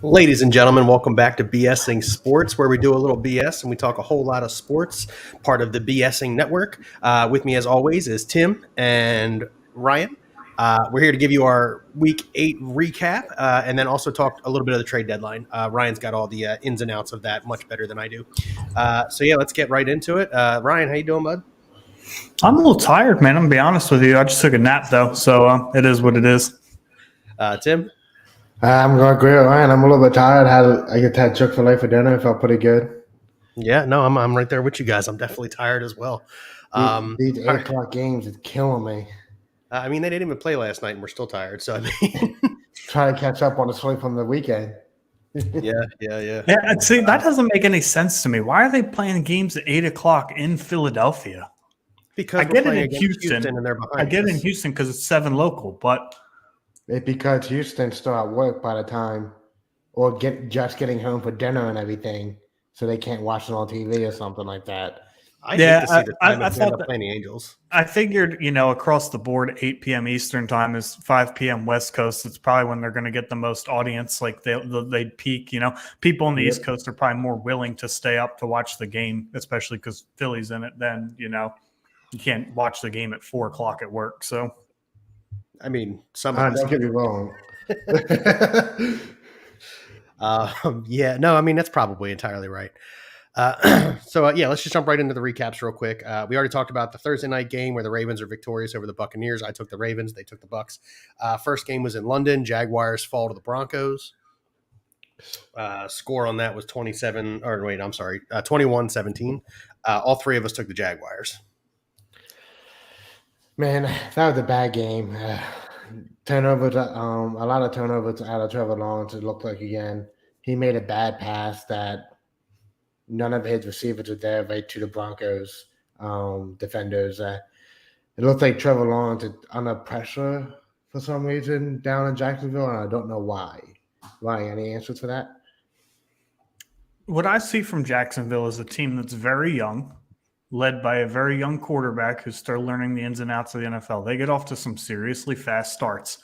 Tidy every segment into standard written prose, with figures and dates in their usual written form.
Ladies and gentlemen, welcome back to BSing Sports, where we do a little BS and we talk a whole lot of sports, part of the BSing network. With me, as always, is Tim and Ryan. We're here to give you our Week 8 recap and then also talk a little bit of the trade deadline. Ryan's got all the ins and outs of that much better than I do. Let's get right into it. Ryan, how you doing, bud? I'm a little tired, man. I'm going to be honest with you. I just took a nap, though, so it is what it is. Tim? I'm going great, Ryan. I'm a little bit tired. I get that Chick-fil-A for dinner. It felt pretty good. Yeah, no, I'm right there with you guys. I'm definitely tired as well. These 8 o'clock games is killing me. I mean, they didn't even play last night, and we're still tired. So, I mean, try to catch up on the sleep from the weekend. Yeah. See, that doesn't make any sense to me. Why are they playing games at 8 o'clock in Philadelphia? Because I get it in Houston, and they're behind. I get it in Houston because it's 7 local, but it's because Houston's still at work by the time, or just getting home for dinner and everything, so they can't watch it on TV or something like that. I hate to see the time I thought playing the Angels. I figured, across the board, 8 p.m. Eastern time is 5 p.m. West Coast. It's probably when they're going to get the most audience. Like they'd peak. People on the East Coast are probably more willing to stay up to watch the game, especially because Philly's in it. Then you can't watch the game at 4 o'clock at work. So, I mean, don't get me wrong. I mean that's probably entirely right. Let's just jump right into the recaps real quick. We already talked about the Thursday night game where the Ravens are victorious over the Buccaneers. I took the Ravens. They took the Bucs. First game was in London. Jaguars fall to the Broncos. Score on that was 21-17. All three of us took the Jaguars. Man, that was a bad game. Turnovers, a lot of turnovers out of Trevor Lawrence, it looked like again. He made a bad pass that none of his receivers were there right to the Broncos defenders. It looked like Trevor Lawrence is under pressure for some reason down in Jacksonville, and I don't know why. Ryan, any answers for that? What I see from Jacksonville is a team that's very young, led by a very young quarterback who's still learning the ins and outs of the NFL. They get off to some seriously fast starts.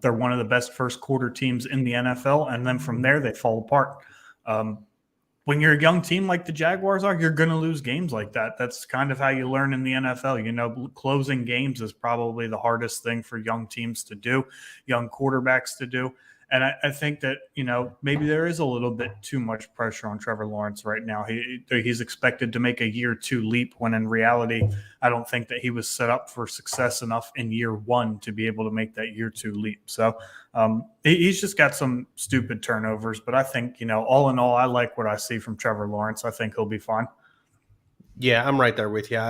They're one of the best first quarter teams in the NFL, and then from there they fall apart. When you're a young team like the Jaguars are, you're going to lose games like that. That's kind of how you learn in the NFL. Closing games is probably the hardest thing for young teams to do, young quarterbacks to do. And I think that, maybe there is a little bit too much pressure on Trevor Lawrence right now. He's expected to make a year 2 leap when in reality, I don't think that he was set up for success enough in year 1 to be able to make that year 2 leap. So he's just got some stupid turnovers. But I think, all in all, I like what I see from Trevor Lawrence. I think he'll be fine. Yeah, I'm right there with you.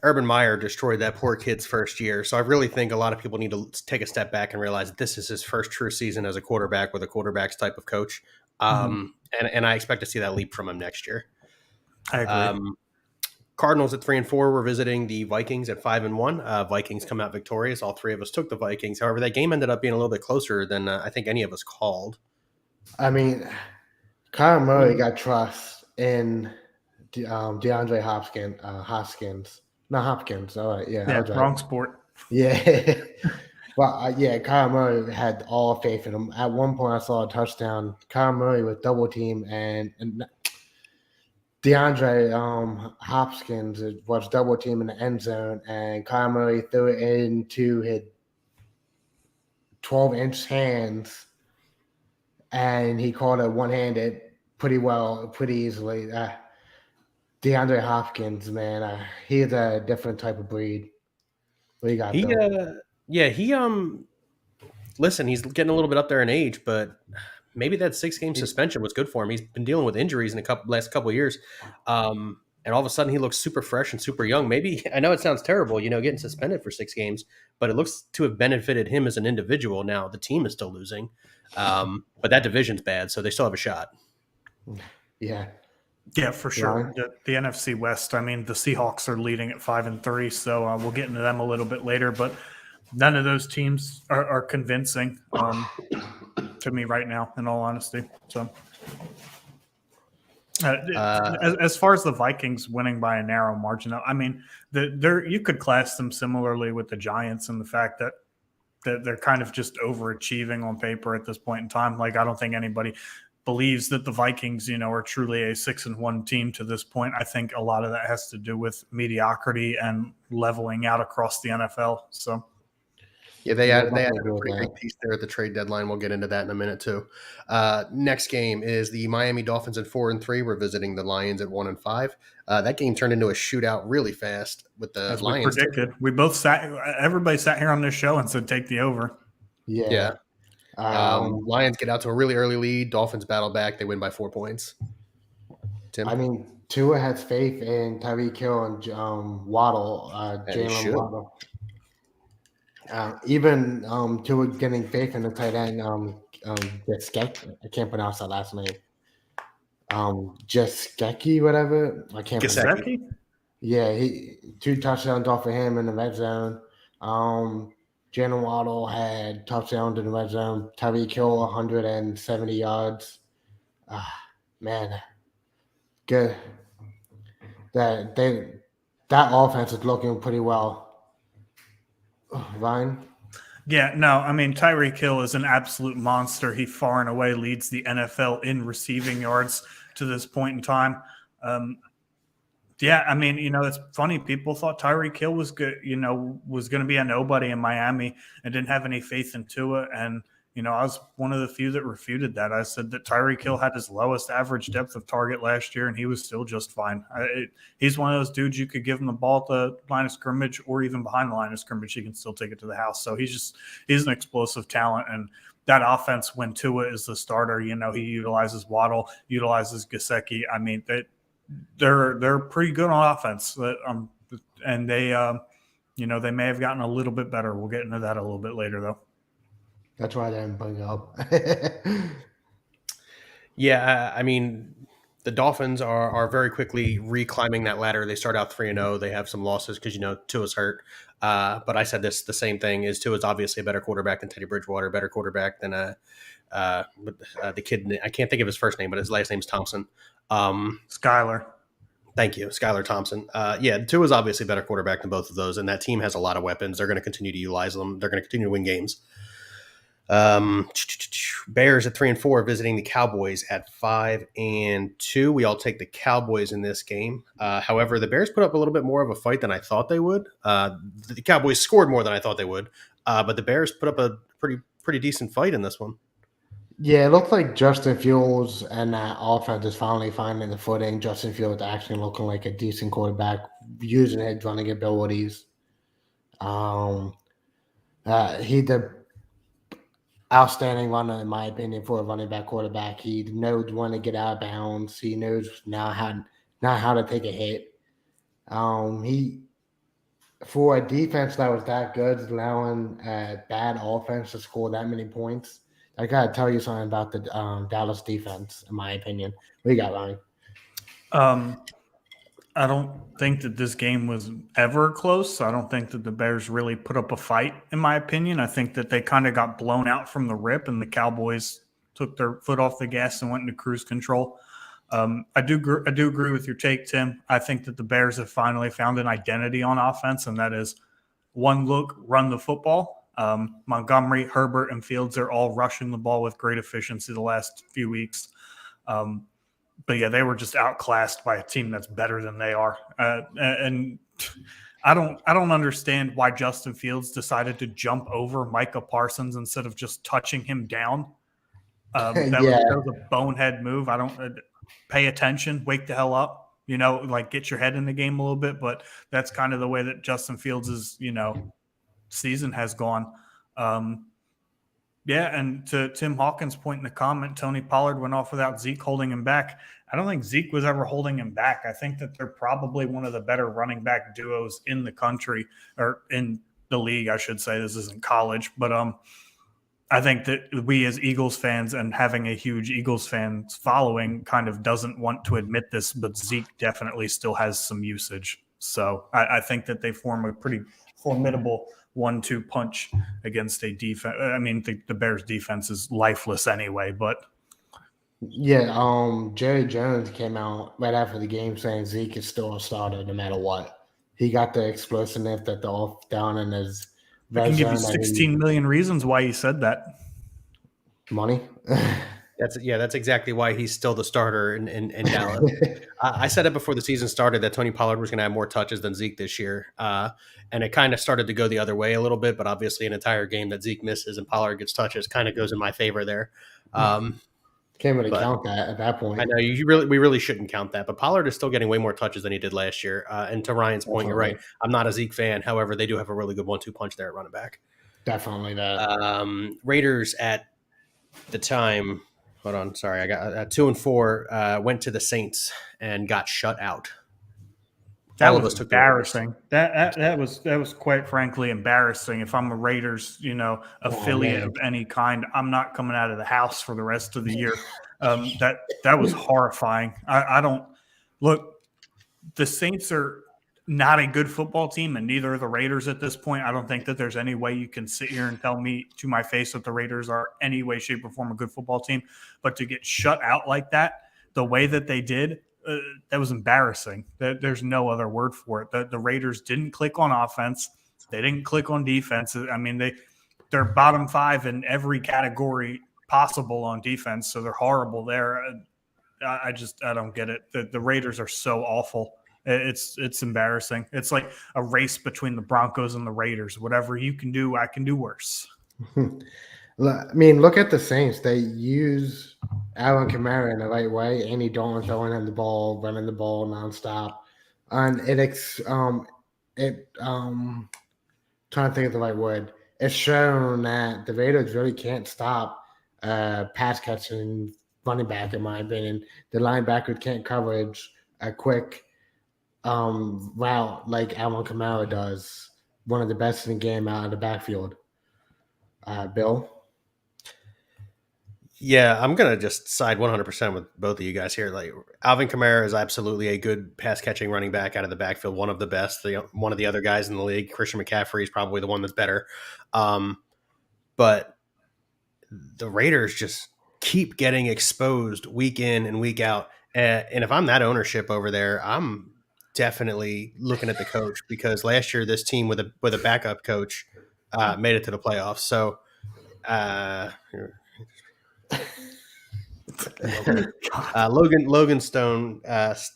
Urban Meyer destroyed that poor kid's first year. So I really think a lot of people need to take a step back and realize that this is his first true season as a quarterback with a quarterback's type of coach. And I expect to see that leap from him next year. I agree. Cardinals at 3-4. We're visiting the Vikings at 5-1. Vikings come out victorious. All three of us took the Vikings. However, that game ended up being a little bit closer than I think any of us called. I mean, Kyler Murray got trust in DeAndre Hopkins. Not Hopkins. All right. Yeah. Wrong sport. Yeah. Kyler Murray had all faith in him. At one point, I saw a touchdown. Kyler Murray was double team, and DeAndre Hopkins was double team in the end zone, and Kyler Murray threw it into his 12-inch hands, and he caught it one-handed pretty easily. DeAndre Hopkins, man, he's a different type of breed. What do you got? Listen, he's getting a little bit up there in age, but maybe that 6-game suspension was good for him. He's been dealing with injuries in the last couple of years, and all of a sudden he looks super fresh and super young. Maybe, I know it sounds terrible, getting suspended for 6 games, but it looks to have benefited him as an individual. Now the team is still losing, but that division's bad, so they still have a shot. Yeah. Yeah, for sure. The NFC West, I mean, the Seahawks are leading at 5-3, so we'll get into them a little bit later, but none of those teams are convincing to me right now, in all honesty. So as far as the Vikings winning by a narrow margin, I mean, you could class them similarly with the Giants in the fact that they're kind of just overachieving on paper at this point in time. Like, I don't think anybody believes that the Vikings, are truly a 6-1 team to this point. I think a lot of that has to do with mediocrity and leveling out across the NFL. So, yeah, they added a pretty big piece there at the trade deadline. We'll get into that in a minute too. Next game is the Miami Dolphins at 4-3. We're visiting the Lions at 1-5. That game turned into a shootout really fast with the as Lions. We predicted. We both everybody sat here on this show and said take the over. Yeah. Lions get out to a really early lead. Dolphins battle back. They win by 4 points. Tim? I mean, Tua has faith in Tyreek Hill and Waddle, Jalen Waddle. Even Tua getting faith in the tight end, Gesicki. I can't pronounce that last name. Gesicki, whatever. I can't pronounce it. Yeah, 2 touchdowns off of him in the red zone. Jalen Waddle had touchdowns in the red zone. Tyreek Hill, 170 yards. Man, good. That offense is looking pretty well. Ryan? Yeah, no, I mean, Tyreek Hill is an absolute monster. He far and away leads the NFL in receiving yards to this point in time. Yeah, I mean, it's funny. People thought Tyreek Hill was good, was going to be a nobody in Miami and didn't have any faith in Tua. And, I was one of the few that refuted that. I said that Tyreek Hill had his lowest average depth of target last year, and he was still just fine. He's one of those dudes you could give him the ball at the line of scrimmage or even behind the line of scrimmage. He can still take it to the house. So he's an explosive talent. And that offense, when Tua is the starter, he utilizes Waddle, utilizes Gesicki. I mean, they're pretty good on offense. And they, they may have gotten a little bit better. We'll get into that a little bit later, though. That's why I didn't bring it up. Yeah, I mean, the Dolphins are very quickly reclimbing that ladder. They start out 3-0. They have some losses because, Tua's hurt. But I said the same thing is Tua's obviously a better quarterback than Teddy Bridgewater, better quarterback than the kid. I can't think of his first name, but his last name's Thompson. Skylar. Thank you, Skylar Thompson. Tua's obviously a better quarterback than both of those, and that team has a lot of weapons. They're going to continue to utilize them. They're going to continue to win games. Bears at 3-4 visiting the Cowboys at 5-2. We all take the Cowboys in this game. However, the Bears put up a little bit more of a fight than I thought they would. The Cowboys scored more than I thought they would, but the Bears put up a pretty decent fight in this one. Yeah, it looked like Justin Fields and that offense is finally finding the footing. Justin Fields actually looking like a decent quarterback, using his running abilities. He the outstanding runner, in my opinion, for a running back quarterback. He knows when to get out of bounds. He knows now how to take a hit. He, for a defense that was that good, allowing a bad offense to score that many points, I got to tell you something about the Dallas defense, in my opinion. What you got, Ryan? I don't think that this game was ever close. I don't think that the Bears really put up a fight, in my opinion. I think that they kind of got blown out from the rip, and the Cowboys took their foot off the gas and went into cruise control. I do agree with your take, Tim. I think that the Bears have finally found an identity on offense, and that is one look, run the football. Montgomery, Herbert, and Fields are all rushing the ball with great efficiency the last few weeks. But yeah, they were just outclassed by a team that's better than they are. And I don't understand why Justin Fields decided to jump over Micah Parsons instead of just touching him down. That was a bonehead move. I don't pay attention, wake the hell up, get your head in the game a little bit. But that's kind of the way that Justin Fields' season has gone. Yeah, and to Tim Hawkins' point in the comment, Tony Pollard went off without Zeke holding him back. I don't think Zeke was ever holding him back. I think that they're probably one of the better running back duos in the country, or in the league, I should say. This isn't college. But I think that we as Eagles fans, and having a huge Eagles fans following, kind of doesn't want to admit this, but Zeke definitely still has some usage. So I think that they form a pretty formidable 1-2 punch against a defense. I mean, the Bears defense is lifeless anyway, but yeah, Jerry Jones came out right after the game saying Zeke is still a starter no matter what. He got the explosiveness that the off down in his I red can give you zone. 16 million reasons why you said that. Money. That's exactly why he's still the starter in Dallas. I said it before the season started that Tony Pollard was going to have more touches than Zeke this year. And it kind of started to go the other way a little bit, but obviously an entire game that Zeke misses and Pollard gets touches kind of goes in my favor there. Can't really but count that at that point. I know we really shouldn't count that, but Pollard is still getting way more touches than he did last year. And to Ryan's point, you're right. I'm not a Zeke fan. However, they do have a really good 1-2 punch there at running back. Definitely that. Raiders at the time, hold on, sorry, I got 2-4. Went to the Saints and got shut out. That was embarrassing. That was quite frankly embarrassing. If I'm a Raiders, affiliate of any kind, I'm not coming out of the house for the rest of the year. That was horrifying. I don't look. The Saints are not a good football team, and neither are the Raiders at this point. I don't think that there's any way you can sit here and tell me to my face that the Raiders are any way, shape, or form a good football team. But to get shut out like that, the way that they did, that was embarrassing. There's no other word for it. The Raiders didn't click on offense. They didn't click on defense. I mean, they're bottom 5 in every category possible on defense, so they're horrible there. I don't get it. The Raiders are so awful. It's embarrassing. It's like a race between the Broncos and the Raiders. Whatever you can do, I can do worse. I mean, look at the Saints. They use Alvin Kamara in the right way. Andy Dalton throwing him the ball, running the ball nonstop, and trying to think of the right word. It's shown that the Raiders really can't stop pass catching running back. In my opinion, the linebacker can't coverage a quick route like Alvin Kamara does. One of the best in the game out of the backfield. Bill? Yeah, I'm going to just side 100% with both of you guys here. Like Alvin Kamara is absolutely a good pass catching running back out of the backfield, one of the best. One of the other guys in the league, Christian McCaffrey, is probably the one that's better. But the Raiders just keep getting exposed week in and week out. And if I'm that ownership over there, I'm definitely looking at the coach, because last year this team with a backup coach made it to the playoffs. So Logan Stone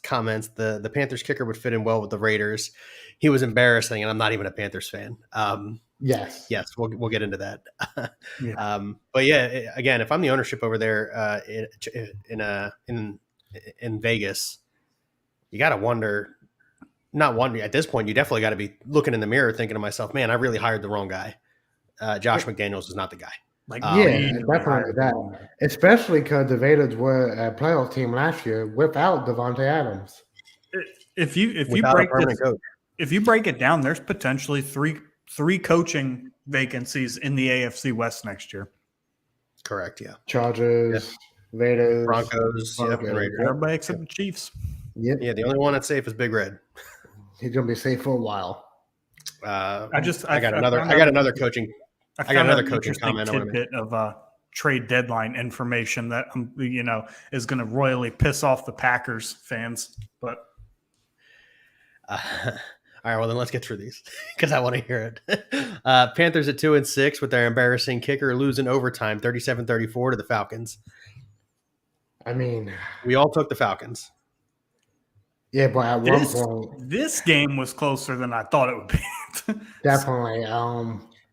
comments the Panthers kicker would fit in well with the Raiders. He was embarrassing, and I'm not even a Panthers fan. Yes, we'll get into that. Yeah. But yeah, again, if I'm the ownership over there in Vegas, you got to wonder. Not wondering at this point, you definitely got to be looking in the mirror, thinking to myself, "Man, I really hired the wrong guy. Josh McDaniels is not the guy." Definitely that. Especially because the Raiders were a playoff team last year without Devontae Adams. If you break it down, there's potentially three coaching vacancies in the AFC West next year. Correct. Yeah. Chargers, Raiders, Broncos. Yep, and Raiders. Everybody except the Chiefs. Yep. Yeah, the only one that's safe is Big Red. He's gonna be safe for a while. I got another coaching comment. Tidbit of trade deadline information that is going to royally piss off the Packers fans. But all right, well then let's get through these because I want to hear it. Panthers at 2-6 with their embarrassing kicker losing overtime 37-34 to the Falcons. I mean, we all took the Falcons. Yeah, but at one point, this game was closer than I thought it would be. Definitely.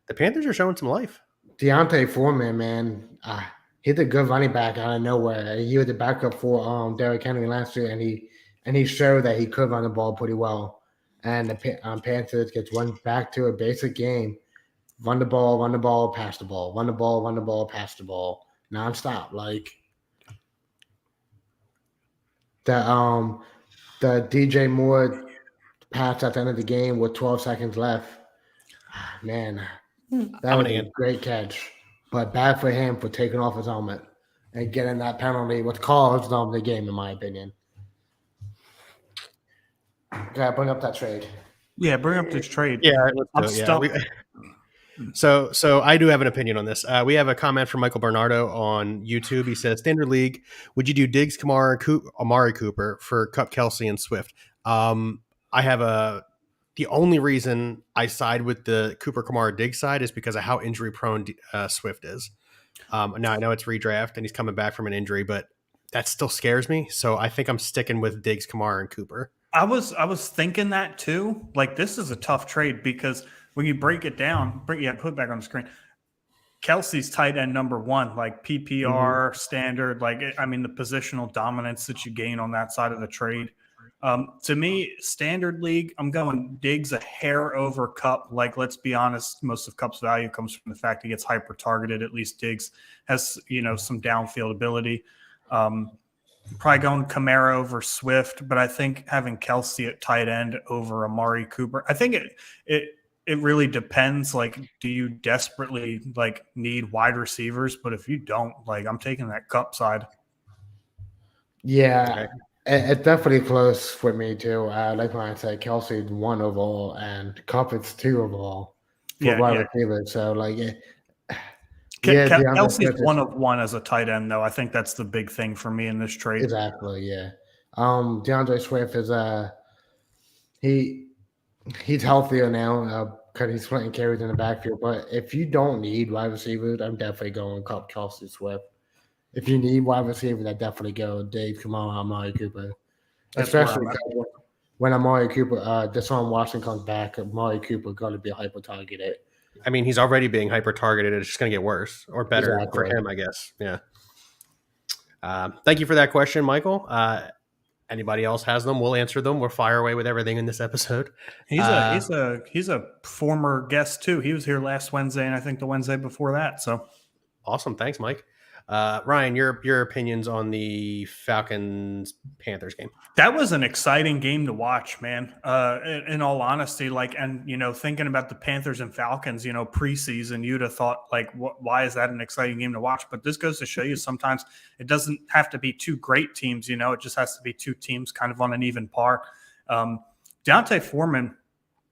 The Panthers are showing some life. Deontay Foreman, man, he's a good running back out of nowhere. He was the backup for Derrick Henry last year, and he showed that he could run the ball pretty well. And the Panthers gets run back to a basic game: run the ball, pass the ball, run the ball, pass the ball, nonstop. Like the DJ Moore pass at the end of the game with 12 seconds left. Man, that was a great catch. But bad for him for taking off his helmet and getting that penalty, what caused the game, in my opinion. Gotta bring up that trade. Yeah, bring up this trade. Yeah, let's do it. So I do have an opinion on this. We have a comment from Michael Bernardo on YouTube. He says, Standard League, would you do Diggs, Kamara, Amari Cooper for Kupp, Kelsey, and Swift? I have a The only reason I side with the Cooper Kamara Diggs side is because of how injury prone Swift is. Now I know it's redraft and he's coming back from an injury, but that still scares me. So I think I'm sticking with Diggs, Kamara, and Cooper. I was thinking that too. Like, this is a tough trade because when you break it down, put it back on the screen. Kelsey's tight end number one, like PPR standard, like the positional dominance that you gain on that side of the trade. To me, standard league, I'm going Diggs a hair over Kupp. Like, let's be honest, most of Kupp's value comes from the fact he gets hyper targeted. At least Diggs has, some downfield ability. Probably going Kamara over Swift, but I think having Kelsey at tight end over Amari Cooper, I think it really depends. Like, do you desperately need wide receivers? But if you don't, I'm taking that Kupp side. Yeah. Okay. It's definitely close for me too. Like when I said, Kelsey's 1 overall and Kupp is 2 overall for wide receiver. So Kelsey's 1 of 1 as a tight end, though. I think that's the big thing for me in this trade. Exactly. Yeah. DeAndre Swift is he's healthier now because he's splitting carries in the backfield. But if you don't need wide receivers, I'm definitely going Kupp, Kelsey, Swift. If you need wide receiver, that definitely go Dave Kamara, Amari Cooper. Especially when Amari Cooper, Deshaun Watson comes back, Amari Cooper going to be hyper targeted. I mean, he's already being hyper targeted. It's just going to get worse or better for him, I guess. Yeah. Thank you for that question, Michael. Anybody else has them? We'll answer them. We'll fire away with everything in this episode. He's a former guest too. He was here last Wednesday, and I think the Wednesday before that. So awesome. Thanks, Mike. Ryan, your opinions on the Falcons-Panthers game? That was an exciting game to watch, man. In all honesty, thinking about the Panthers and Falcons, preseason, you'd have thought, why is that an exciting game to watch? But this goes to show you sometimes it doesn't have to be two great teams, it just has to be two teams kind of on an even par. D'Onta Foreman,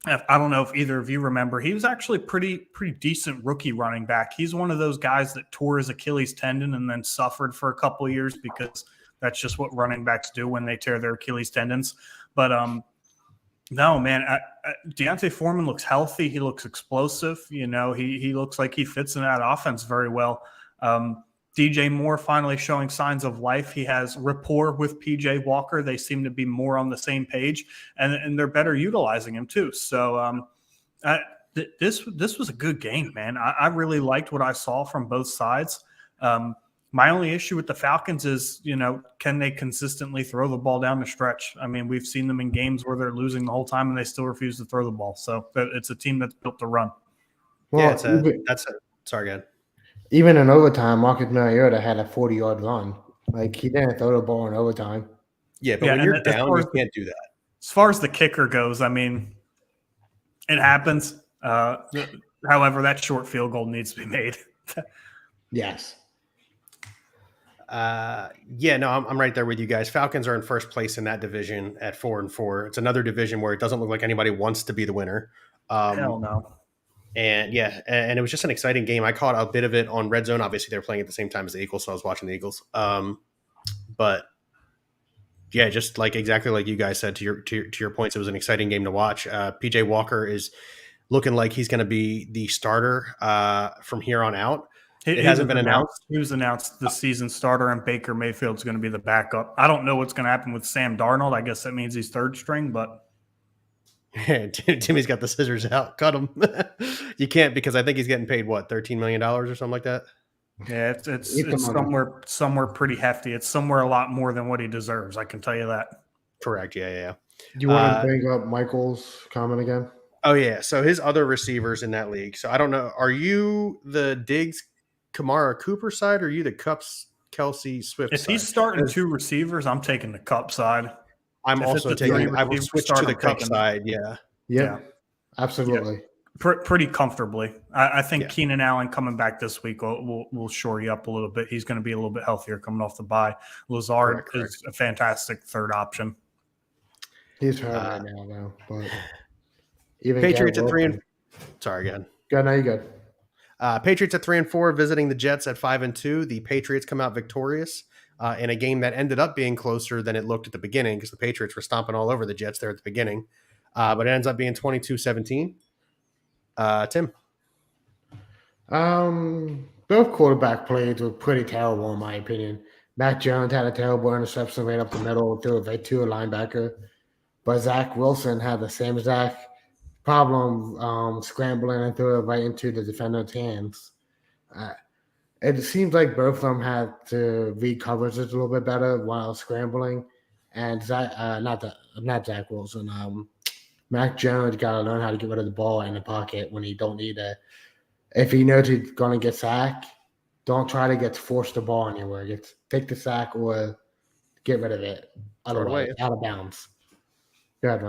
I don't know if either of you remember, he was actually pretty decent rookie running back. He's one of those guys that tore his Achilles tendon and then suffered for a couple of years because that's just what running backs do when they tear their Achilles tendons. But no, man, D'Onta Foreman looks healthy. He looks explosive. He looks like he fits in that offense very well. DJ Moore finally showing signs of life. He has rapport with PJ Walker. They seem to be more on the same page, and they're better utilizing him too. So this was a good game, man. I really liked what I saw from both sides. My only issue with the Falcons is, can they consistently throw the ball down the stretch? I mean, we've seen them in games where they're losing the whole time and they still refuse to throw the ball. So it's a team that's built to run. Well, sorry, go ahead. Even in overtime, Marcus Mariota had a 40-yard run. He didn't throw the ball in overtime. Yeah, but when you're down, you can't do that. As far as the kicker goes, I mean, it happens. However, that short field goal needs to be made. Yes. I'm right there with you guys. Falcons are in first place in that division at 4-4. It's another division where it doesn't look like anybody wants to be the winner. Hell no. And it was just an exciting game. I caught a bit of it on Red Zone. Obviously, they're playing at the same time as the Eagles, so I was watching the Eagles. But yeah, just exactly like you guys said to your points, it was an exciting game to watch. PJ Walker is looking like he's going to be the starter from here on out. It hasn't been announced. He was announced the season starter, and Baker Mayfield's going to be the backup. I don't know what's going to happen with Sam Darnold. I guess that means he's third string, but. Timmy's got the scissors out. Cut him. You can't, because I think he's getting paid $13 million or something like that. Yeah, it's somewhere pretty hefty. It's somewhere a lot more than what he deserves. I can tell you that. Correct. Yeah. Do you want to bring up Michael's comment again? Oh yeah. So his other receivers in that league. So I don't know. Are you the Diggs, Kamara, Cooper side, or are you the Kupps, Kelsey, Swift? If he's starting two receivers, I'm taking the Kupp side. I'm also taking. I will switch to the Kupp side. Yeah, absolutely. Yeah. Pretty comfortably. I think Keenan Allen coming back this week will shore you up a little bit. He's going to be a little bit healthier coming off the bye. Lazard is a fantastic third option. He's hurt right now, though. But even Patriots at 3 and. Sorry, again. Good. Now you good. Patriots at 3-4, visiting the Jets at 5-2. The Patriots come out victorious in a game that ended up being closer than it looked at the beginning, because the Patriots were stomping all over the Jets there at the beginning. but it ends up being 22-17. Tim. Both quarterback plays were pretty terrible in my opinion. Mac Jones had a terrible interception right up the middle to a linebacker, but Zach Wilson had the same exact problem scrambling and threw it right into the defender's hands. Uh, it seems like both of them had to read coverages a little bit better while scrambling. And not Zach Wilson. Mac Jones got to learn how to get rid of the ball in the pocket when he don't need it. If he knows he's going to get sacked, don't try to force the ball anywhere. Take the sack or get rid of it. Otherwise, out of bounds. Go ahead,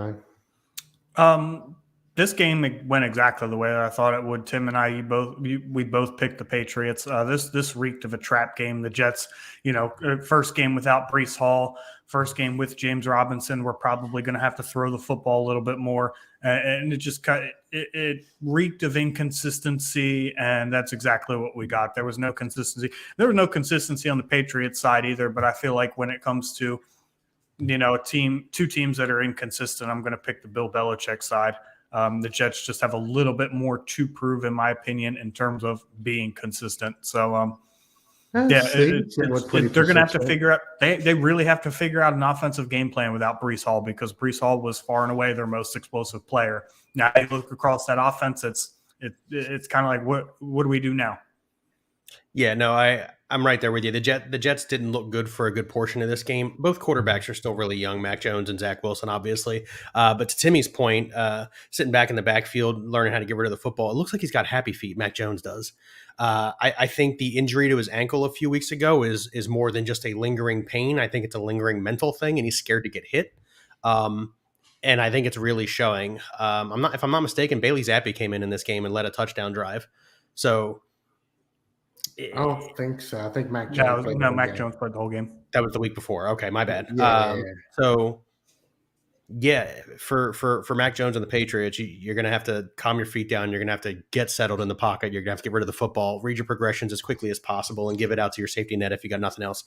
Ryan. This game went exactly the way that I thought it would. Tim and I, we both picked the Patriots. This reeked of a trap game. The Jets, first game without Breece Hall, first game with James Robinson. We're probably going to have to throw the football a little bit more, and it just it reeked of inconsistency, and that's exactly what we got. There was no consistency. There was no consistency on the Patriots side either. But I feel like when it comes to two teams that are inconsistent, I'm going to pick the Bill Belichick side. The Jets just have a little bit more to prove, in my opinion, in terms of being consistent. So, they're going to have to figure out. They really have to figure out an offensive game plan without Breece Hall, because Breece Hall was far and away their most explosive player. Now, you look across that offense, it's kind of like what do we do now? Yeah, no, I'm right there with you. The Jets didn't look good for a good portion of this game. Both quarterbacks are still really young, Mac Jones and Zach Wilson, obviously. But to Timmy's point, sitting back in the backfield, learning how to get rid of the football, it looks like he's got happy feet. Mac Jones does. I think the injury to his ankle a few weeks ago is more than just a lingering pain. I think it's a lingering mental thing, and he's scared to get hit. And I think it's really showing. If I'm not mistaken, Bailey Zappi came in this game and led a touchdown drive. So. I don't think so. I think Mac Jones. Mac Jones played the whole game. That was the week before. Okay, my bad. Yeah. So, for Mac Jones and the Patriots, you're going to have to calm your feet down. You're going to have to get settled in the pocket. You're going to have to get rid of the football, read your progressions as quickly as possible, and give it out to your safety net if you got nothing else.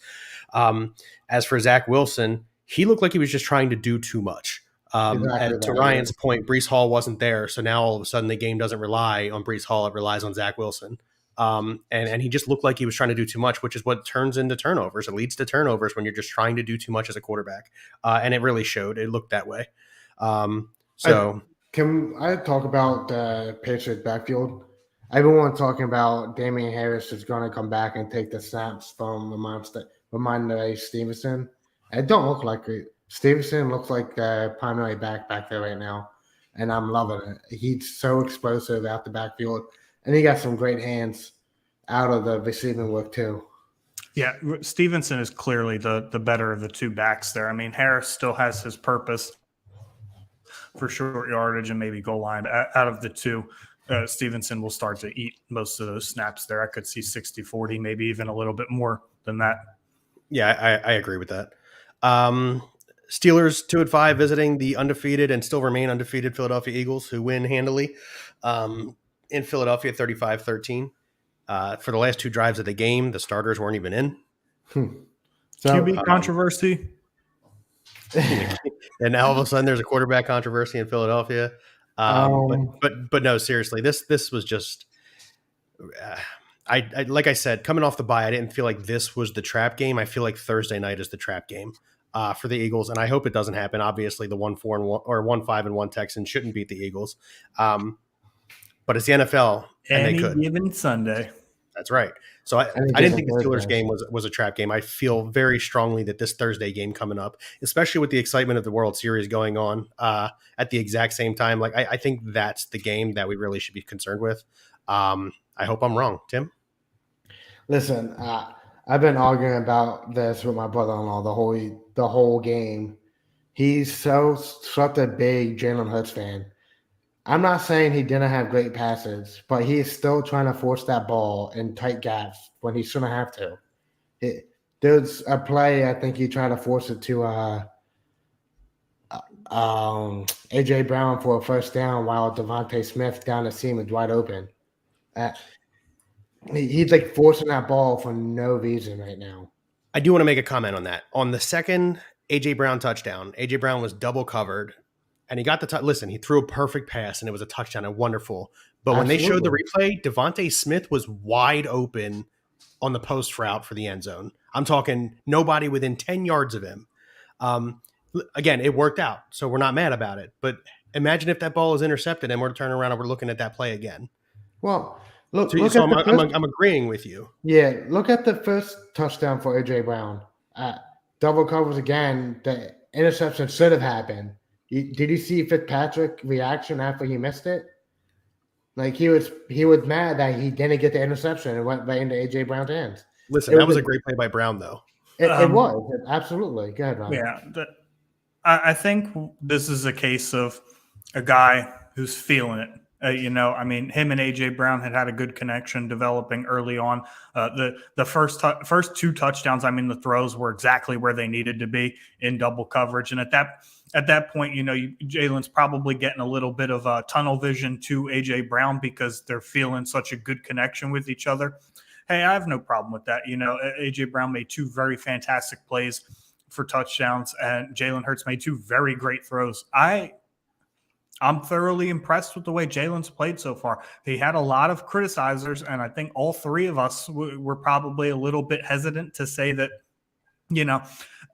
As for Zach Wilson, he looked like he was just trying to do too much. To Ryan's point, Breece Hall wasn't there, so now all of a sudden the game doesn't rely on Breece Hall; it relies on Zach Wilson. And he just looked like he was trying to do too much, which is what turns into turnovers. It leads to turnovers when you're just trying to do too much as a quarterback. And it really showed. It looked that way. Can I talk about the Patriots backfield? Everyone talking about Damian Harris is going to come back and take the snaps from Ramondre Stevenson. It don't look like it. Stevenson looks like the primary back there right now, and I'm loving it. He's so explosive out the backfield. And he got some great hands out of the receiving work too. Yeah, Stevenson is clearly the better of the two backs there. I mean, Harris still has his purpose for short yardage and maybe goal line. Out of the two, Stevenson will start to eat most of those snaps there. I could see 60-40, maybe even a little bit more than that. Yeah, I agree with that. Steelers 2-5 visiting the undefeated and still remain undefeated Philadelphia Eagles, who win handily. In Philadelphia, 35-13. For the last two drives of the game, the starters weren't even in. QB controversy. And now all of a sudden there's a quarterback controversy in Philadelphia. But no, seriously, this was just I like I said, coming off the bye, I didn't feel like this was the trap game. I feel like Thursday night is the trap game for the Eagles, and I hope it doesn't happen. Obviously, the 1-5-1 Texans shouldn't beat the Eagles. But it's the NFL, and they could. Given Sunday. That's right. So I didn't think the Steelers game was a trap game. I feel very strongly that this Thursday game coming up, especially with the excitement of the World Series going on at the exact same time, like I think that's the game that we really should be concerned with. I hope I'm wrong. Tim? Listen, I've been arguing about this with my brother-in-law the whole game. He's such a big Jalen Hurts fan. I'm not saying he didn't have great passes, but he's still trying to force that ball in tight gaps when he shouldn't have to. There's a play, I think he tried to force it to A.J. Brown for a first down while Devontae Smith down the seam is wide open. He's like forcing that ball for no reason right now. I do want to make a comment on that. On the second A.J. Brown touchdown, A.J. Brown was double covered. and he got the listen, he threw a perfect pass and it was a touchdown and wonderful. But when they showed the replay, Devontae Smith was wide open on the post route for the end zone. I'm talking nobody within 10 yards of him. Again, it worked out, so we're not mad about it. But imagine if that ball is intercepted and we're turning around and we're looking at that play again. Well, look So at I'm agreeing with you. Yeah, look at the first touchdown for A.J. Brown. Double covers again. The interception should have happened. Did you see Fitzpatrick's reaction after he missed it? Like he was mad that he didn't get the interception and went right into A.J. Brown's hands. Listen, that was a great play by Brown, though. It was. Absolutely. Go ahead, Ron. Yeah. I think this is a case of a guy who's feeling it. Him and A.J. Brown had a good connection developing early on. The first two touchdowns, the throws were exactly where they needed to be in double coverage. And at that point, Jalen's probably getting a little bit of tunnel vision to A.J. Brown because they're feeling such a good connection with each other. Hey, I have no problem with that. A.J. Brown made two very fantastic plays for touchdowns, and Jalen Hurts made two very great throws. I'm thoroughly impressed with the way Jalen's played so far. He had a lot of criticizers, and I think all three of us were probably a little bit hesitant to say that,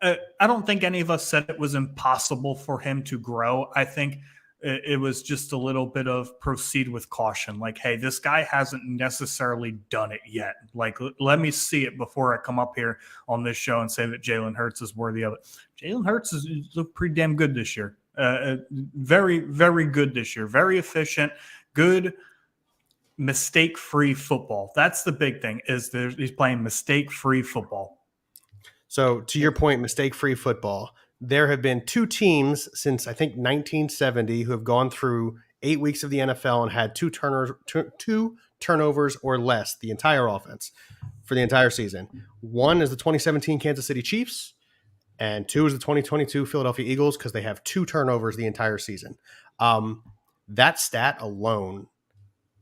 I don't think any of us said it was impossible for him to grow. I think it was just a little bit of proceed with caution. Like, hey, this guy hasn't necessarily done it yet. Like, let me see it before I come up here on this show and say that Jalen Hurts is worthy of it. Jalen Hurts is looked pretty damn good this year. Very, very good this year. Very efficient, good, mistake-free football. That's the big thing, is he's playing mistake-free football. So to your point, mistake-free football, there have been two teams since, I think, 1970 who have gone through 8 weeks of the NFL and had two turnovers or less, the entire offense, for the entire season. One is the 2017 Kansas City Chiefs, and two is the 2022 Philadelphia Eagles, because they have two turnovers the entire season. That stat alone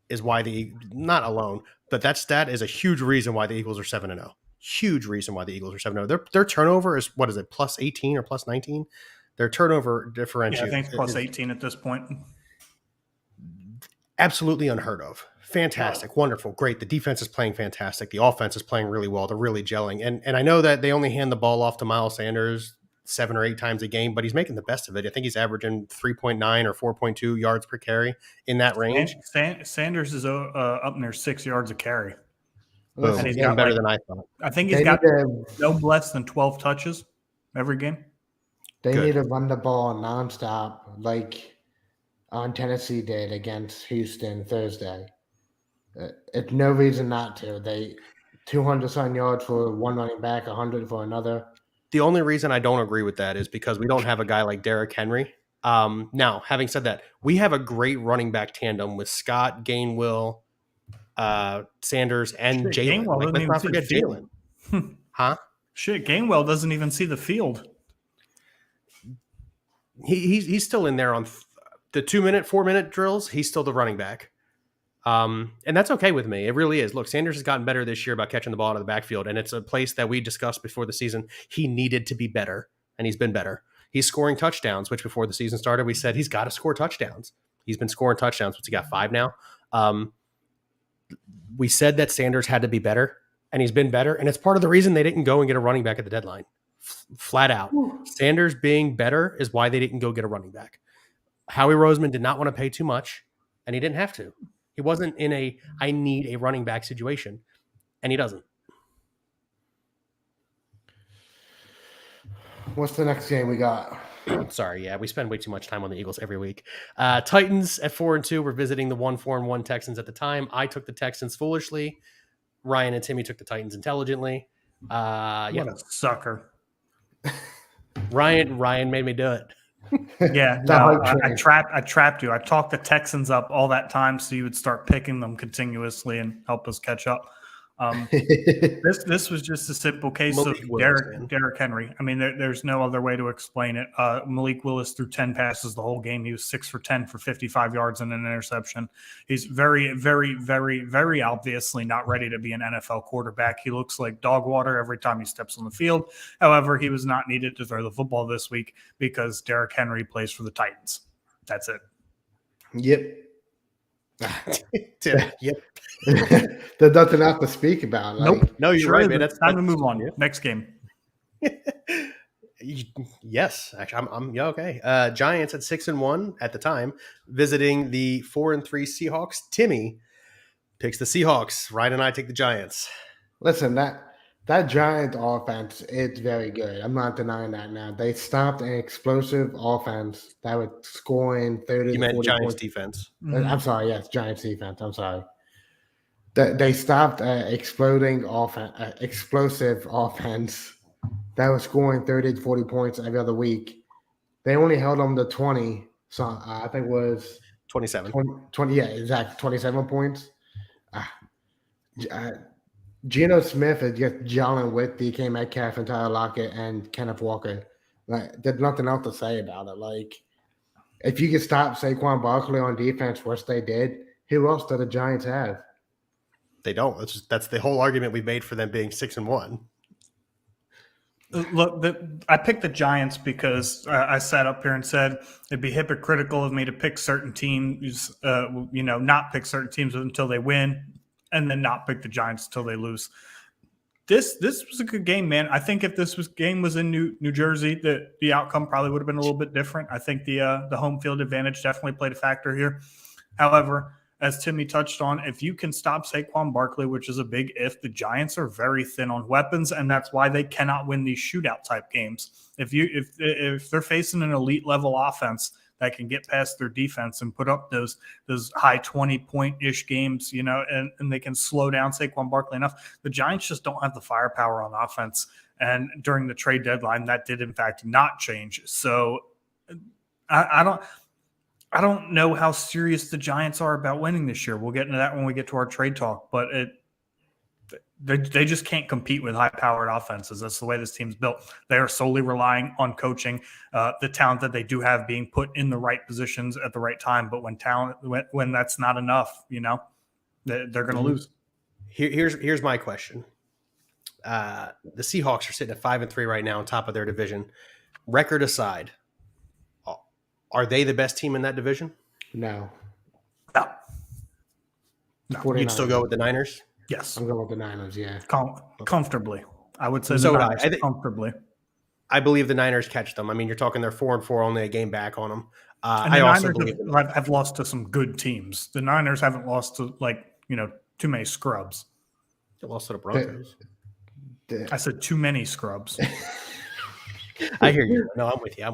is why not alone, but that stat is a huge reason why the Eagles are 7-0. Huge reason why the Eagles are 7-0. Their turnover is, what is it, plus 18 or plus 19? Their turnover differential. Yeah, I think it's plus 18 at this point. Absolutely unheard of. Fantastic. Wonderful. Great. The defense is playing fantastic. The offense is playing really well. They're really gelling. And I know that they only hand the ball off to Miles Sanders 7 or 8 times a game, but he's making the best of it. I think he's averaging 3.9 or 4.2 yards per carry in that range. Sanders is up near 6 yards a carry. And he's getting better than I thought. I think he's got no less than 12 touches every game. They need to run the ball nonstop like on Tennessee did against Houston Thursday. It's no reason not to. They 200-some yards for one running back, 100 for another. The only reason I don't agree with that is because we don't have a guy like Derrick Henry. Now, having said that, we have a great running back tandem with Scott, Gainwell, Sanders, and Jalen. Let's not forget Jalen. Huh? Shit, Gainwell doesn't even see the field. He's still in there on the 2-minute, 4-minute drills. He's still the running back. And that's okay with me. It really is. Look, Sanders has gotten better this year about catching the ball out of the backfield, and it's a place that we discussed before the season. He needed to be better, and he's been better. He's scoring touchdowns, which before the season started, we said he's got to score touchdowns. He's been scoring touchdowns. What's he got, 5 now? We said that Sanders had to be better, and he's been better, and it's part of the reason they didn't go and get a running back at the deadline. Flat out. Sanders being better is why they didn't go get a running back. Howie Roseman did not want to pay too much, and he didn't have to. He wasn't in a I need a running back situation, and he doesn't. What's the next game we got? Sorry, yeah, we spend way too much time on the Eagles every week. Titans at 4-2. We're visiting the 1-4-1 Texans at the time. I took the Texans foolishly. Ryan and Timmy took the Titans intelligently. What a sucker. Ryan made me do it. Yeah, no, I trapped you. I talked the Texans up all that time so you would start picking them continuously and help us catch up. This was just a simple case of Derrick Henry. I mean, there's no other way to explain it. Malik Willis threw 10 passes the whole game. He was 6 for 10 for 55 yards and an interception. He's very, very, very, very obviously not ready to be an NFL quarterback. He looks like dog water every time he steps on the field. However, he was not needed to throw the football this week because Derrick Henry plays for the Titans. That's it. Yep. Tim, yep. There's nothing else to speak about. Like, Nope. No, you're Sure right, is. man. It's time to move on. Yeah. Next game. Yes, actually, I'm yeah, okay. Giants at 6-1 at the time, visiting the 4-3 Seahawks. Timmy picks the Seahawks. Ryan and I take the Giants. listen, that Giant offense is very good. I'm not denying that now. They stopped an explosive offense that was scoring 30 You to meant 40 Giants points. defense. I'm sorry, yes, Giants defense. I'm sorry. They stopped explosive offense that was scoring 30 to 40 points every other week. They only held them to 20. So I think it was 27. 20, yeah, exactly, 27 points. Geno Smith is just gelling with DK Metcalf and Tyler Lockett and Kenneth Walker. Like, there's nothing else to say about it. Like, if you could stop Saquon Barkley on defense, which they did, who else do the Giants have? They don't. That's the whole argument we made for them being 6-1. Look, I picked the Giants because I sat up here and said it'd be hypocritical of me to pick certain teams, not pick certain teams until they win, and then not pick the Giants until they lose. This was a good game, man. I think if game was in New Jersey, the outcome probably would have been a little bit different. I think the home field advantage definitely played a factor here. However, as Timmy touched on, if you can stop Saquon Barkley, which is a big if, the Giants are very thin on weapons, and that's why they cannot win these shootout type games. If they're facing an elite level offense that can get past their defense and put up those high 20-point-ish games, and they can slow down Saquon Barkley enough, the Giants just don't have the firepower on offense. And during the trade deadline, that did in fact not change. So I don't know how serious the Giants are about winning this year. We'll get into that when we get to our trade talk, but they just can't compete with high-powered offenses. That's the way this team's built. They are solely relying on coaching, the talent that they do have being put in the right positions at the right time. But when that's not enough, they're going to lose. Here's my question. The Seahawks are sitting at 5-3 right now on top of their division. Record aside, are they the best team in that division? No. No. You'd still go with the Niners? Yes. I'm going with the Niners, yeah. Comfortably. I would say So the would Niners comfortably. I believe the Niners catch them. I mean, you're talking they're 4-4, only a game back on them. And the Niners have lost to some good teams. The Niners haven't lost to, too many scrubs. They lost to the Broncos. I said too many scrubs. I hear you. No, I'm with you.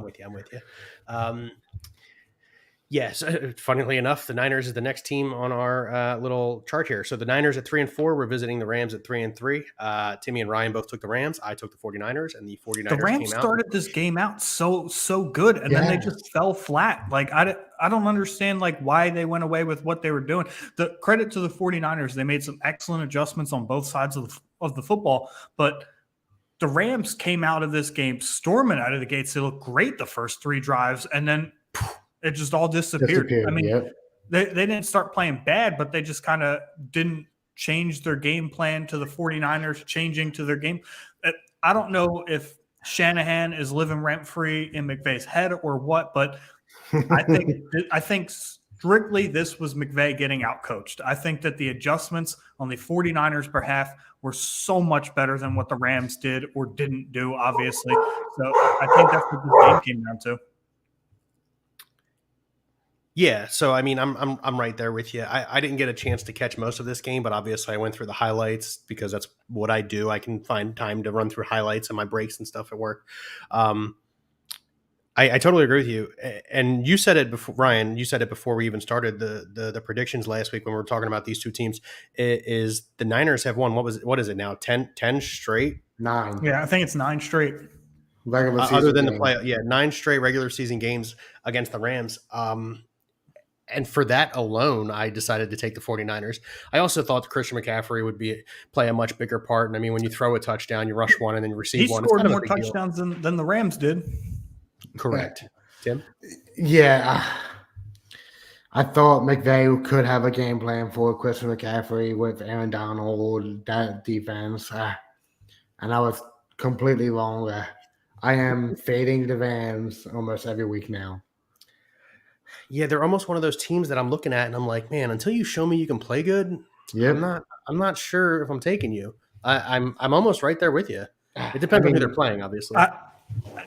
Yes, funnily enough, the Niners is the next team on our little chart here. So the Niners at 3-4, we're visiting the Rams at 3-3. Timmy and Ryan both took the Rams. I took the 49ers, and the 49ers the Rams started this game out so good, and then they just fell flat. Like, I don't understand why they went away with what they were doing. The credit to the 49ers, they made some excellent adjustments on both sides of the football, but the Rams came out of this game storming out of the gates. They looked great the first 3 drives, and then it just all disappeared. I mean, they didn't start playing bad, but they just kind of didn't change their game plan to the 49ers changing to their game. I don't know if Shanahan is living rent-free in McVay's head or what, but I think strictly this was McVay getting outcoached. I think that the adjustments on the 49ers' behalf were so much better than what the Rams did or didn't do, obviously. So I think that's what this game came down to. Yeah, so I mean, I'm right there with you. I didn't get a chance to catch most of this game, but obviously I went through the highlights because that's what I do. I can find time to run through highlights and my breaks and stuff at work. I totally agree with you. And you said it before, Ryan. You said it before we even started the predictions last week when we were talking about these two teams. Is the Niners have won? What is it now? 10 straight? 9. Yeah, I think it's 9 straight. Regular season other than game. the play, 9 straight regular season games against the Rams. And for that alone, I decided to take the 49ers. I also thought that Christian McCaffrey would play a much bigger part. And I mean, when you throw a touchdown, you rush one and then you receive one. He scored more touchdowns than the Rams did. Correct. Tim? Yeah. I thought McVay could have a game plan for Christian McCaffrey with Aaron Donald, that defense. And I was completely wrong. I am fading the Rams almost every week now. Yeah, they're almost one of those teams that I'm looking at and I'm like, man, until you show me you can play good, Yep. I'm not sure if I'm taking you. I'm almost right there with you. It depends on who they're playing, obviously.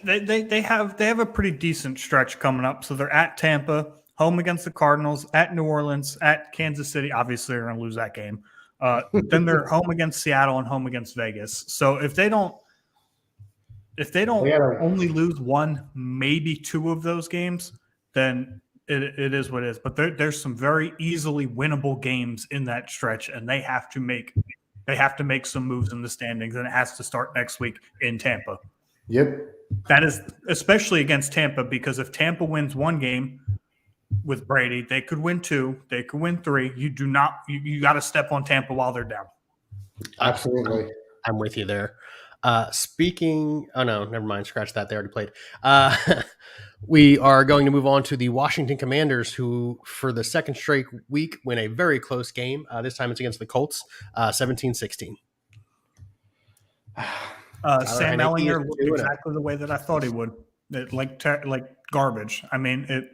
They have a pretty decent stretch coming up. So they're at Tampa, home against the Cardinals, at New Orleans, at Kansas City. Obviously, they're going to lose that game. Then they're home against Seattle and home against Vegas. So if they don't only lose one, maybe two of those games, then it is what it is. But there's some very easily winnable games in that stretch, and they have to make some moves in the standings, and it has to start next week in Tampa. Yep. That is especially against Tampa, because if Tampa wins one game with Brady, they could win two, they could win three. You got to step on Tampa while they're down. Absolutely. I'm with you there. Oh no, never mind. Scratch that. They already played. We are going to move on to the Washington Commanders, who for the second straight week win a very close game. This time it's against the Colts, 17-16. Sam Ellinger looked exactly the way that I thought he would. Like garbage. I mean,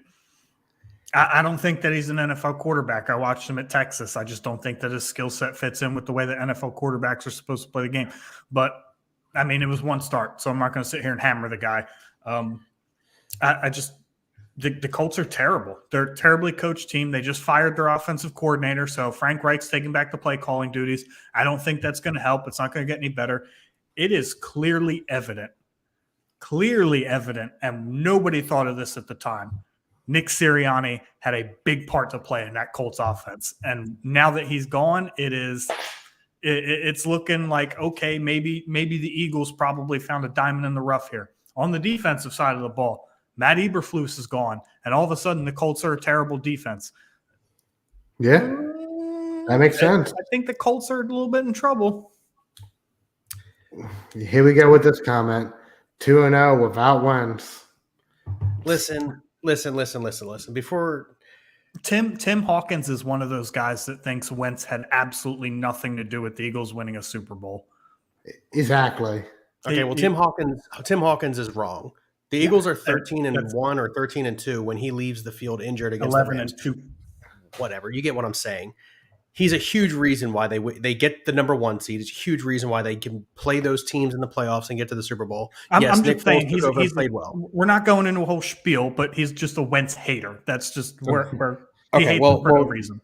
I don't think that he's an NFL quarterback. I watched him at Texas. I just don't think that his skill set fits in with the way that NFL quarterbacks are supposed to play the game. But I mean, it was one start, so I'm not going to sit here and hammer the guy. The Colts are terrible. They're a terribly coached team. They just fired their offensive coordinator, so Frank Reich's taking back the play calling duties. I don't think that's going to help. It's not going to get any better. It is clearly evident, and nobody thought of this at the time. Nick Sirianni had a big part to play in that Colts offense, and now that he's gone, it's looking like, okay, maybe the Eagles probably found a diamond in the rough here. On the defensive side of the ball, Matt Eberflus is gone, and all of a sudden the Colts are a terrible defense. Yeah, that makes sense. I think the Colts are a little bit in trouble. Here we go with this comment. 2-0 without wins. Listen. Before Tim Hawkins is one of those guys that thinks Wentz had absolutely nothing to do with the Eagles winning a Super Bowl. Exactly. Okay, well, Tim Hawkins is wrong. The Eagles are 13-1 or 13-2 when he leaves the field injured against 11-2. Whatever, you get what I'm saying. He's a huge reason why they get the number one seed. It's a huge reason why they can play those teams in the playoffs and get to the Super Bowl. I'm just saying he's played well. We're not going into a whole spiel, but he's just a Wentz hater. That's just where he hates for no reason.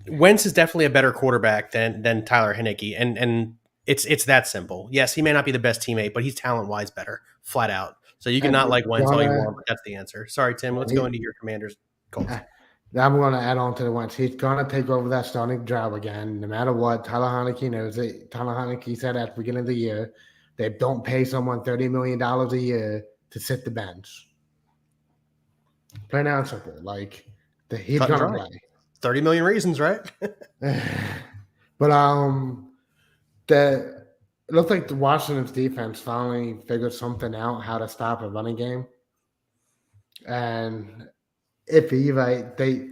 Wentz is definitely a better quarterback than Tyler Heineke, and it's that simple. Yes, he may not be the best teammate, but he's talent-wise better, flat out. So you can not like Wentz all you want, but that's the answer. Sorry, Tim. Let's go into your Commanders. Colts. I'm going to add on to the Wentz. He's going to take over that starting job again, no matter what. Tyler Heineke knows it. Tyler Heineke said at the beginning of the year, they don't pay someone $30 million a year to sit the bench. Plain and simple. Like, he's going to play. 30 million reasons, right? But it looks like the Washington's defense finally figured something out, how to stop a running game. And iffy, right? They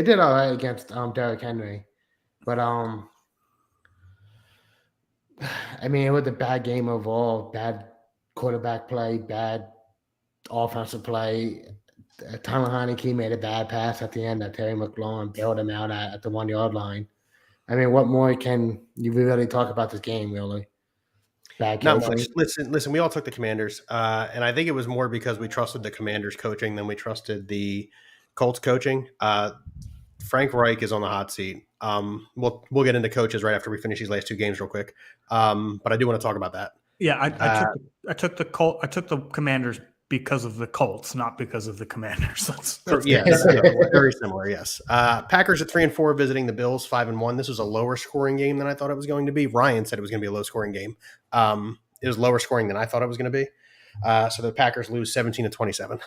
did all right against Derrick Henry, but I mean, it was a bad game overall. Bad quarterback play, bad offensive play. Tyler Heineke made a bad pass at the end that Terry McLaurin bailed him out at the 1 yard line. I mean, what more can you really talk about this game? Really, bad not much. Listen. We all took the Commanders, and I think it was more because we trusted the Commanders coaching than we trusted the Colts coaching. Frank Reich is on the hot seat. We'll get into coaches right after we finish these last two games real quick. But I do want to talk about that. Yeah, I took the Commanders because of the Colts, not because of the Commanders. That's very similar. Yes. Packers at 3-4 visiting the Bills 5-1. This was a lower scoring game than I thought it was going to be. Ryan said it was going to be a low scoring game. It was lower scoring than I thought it was going to be. So the Packers lose 17-27.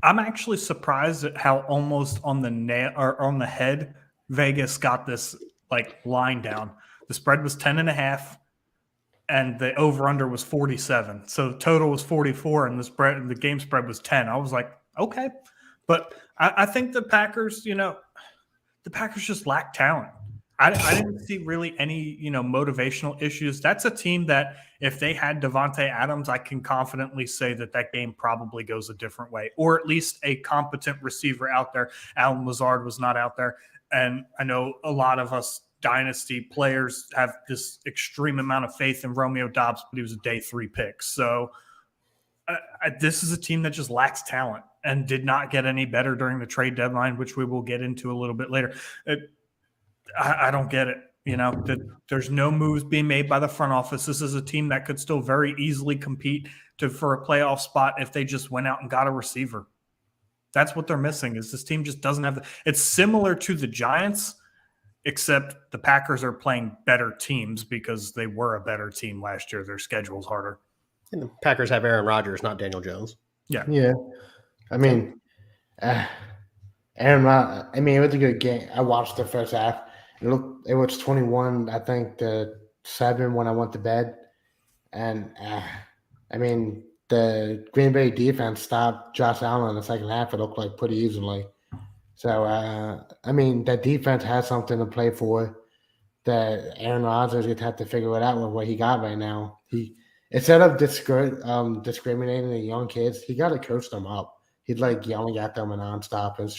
I'm actually surprised at how almost on the nail or on the head Vegas got this line down. The spread was 10.5. And the over-under was 47. So the total was 44, and the game spread was 10. I was like, okay. But I think the Packers, the Packers just lack talent. I didn't see really any, motivational issues. That's a team that if they had Devontae Adams, I can confidently say that game probably goes a different way, or at least a competent receiver out there. Allen Lazard was not out there. And I know a lot of us dynasty players have this extreme amount of faith in Romeo Doubs, but he was a day 3 pick. So this is a team that just lacks talent and did not get any better during the trade deadline, which we will get into a little bit later. I don't get it. That there's no moves being made by the front office. This is a team that could still very easily compete for a playoff spot if they just went out and got a receiver. That's what they're missing. Is this team just doesn't have it's similar to the Giants, except the Packers are playing better teams because they were a better team last year. Their schedule's harder. And the Packers have Aaron Rodgers, not Daniel Jones. Yeah. I mean, Aaron Rodgers. I mean, it was a good game. I watched the first half. It was 21, I think, to 7 when I went to bed. And, I mean, the Green Bay defense stopped Josh Allen in the second half, it looked like, pretty easily. So, I mean, that defense has something to play for. That Aaron Rodgers would have to figure it out with what he got right now. Instead of discriminating the young kids, he got to coach them up. He'd like yelling at them and nonstop and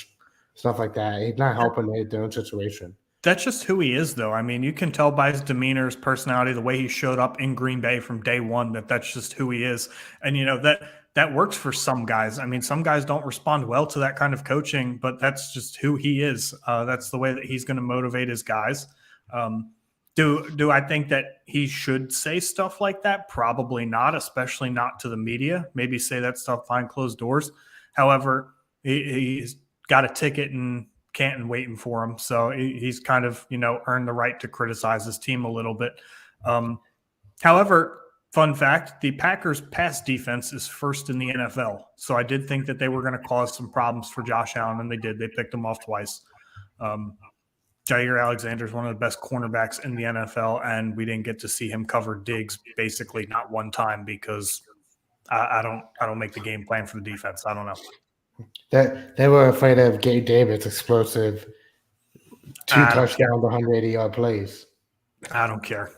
stuff like that. He's not helping their own situation. That's just who he is, though. I mean, you can tell by his demeanor, his personality, the way he showed up in Green Bay from day one, that's just who he is. And, that works for some guys. I mean, some guys don't respond well to that kind of coaching, but that's just who he is. That's the way that he's going to motivate his guys. Do I think that he should say stuff like that? Probably not, especially not to the media. Maybe say that stuff behind closed doors. However, he's got a ticket in Canton waiting for him. So he's kind of, earned the right to criticize his team a little bit. However, fun fact, the Packers' pass defense is first in the NFL. So I did think that they were going to cause some problems for Josh Allen, and they did. They picked him off twice. Jair Alexander is one of the best cornerbacks in the NFL, and we didn't get to see him cover Diggs basically not one time because I don't make the game plan for the defense. I don't know. They were afraid of Gabe Davis' explosive 2 touchdowns, 180-yard plays. I don't care.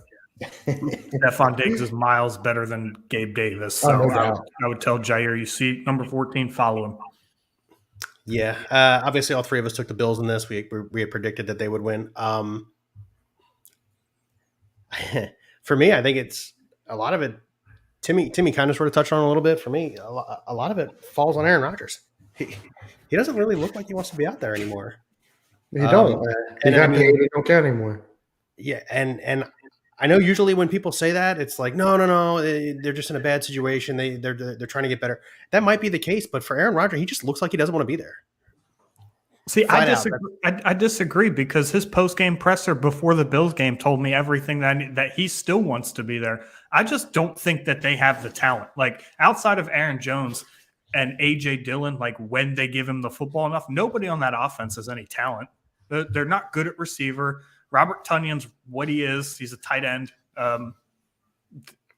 Stephon Diggs is miles better than Gabe Davis. So I would tell Jair, you see number 14, follow him. Yeah. Obviously, all three of us took the Bills in this. We had predicted that they would win. For me, I think it's a lot of it. Timmy kind of sort of touched on a little bit. For me, a lot of it falls on Aaron Rodgers. He doesn't really look like he wants to be out there anymore. He don't. He don't care anymore. Yeah, and I know usually when people say that, it's like no, they're just in a bad situation. They're trying to get better. That might be the case, but for Aaron Rodgers, he just looks like he doesn't want to be there. See, I disagree because his post-game presser before the Bills game told me everything that he still wants to be there. I just don't think that they have the talent. Like outside of Aaron Jones and A.J. Dillon, like when they give him the football enough, nobody on that offense has any talent. They're not good at receiver. Robert Tunyon's what he is. He's a tight end.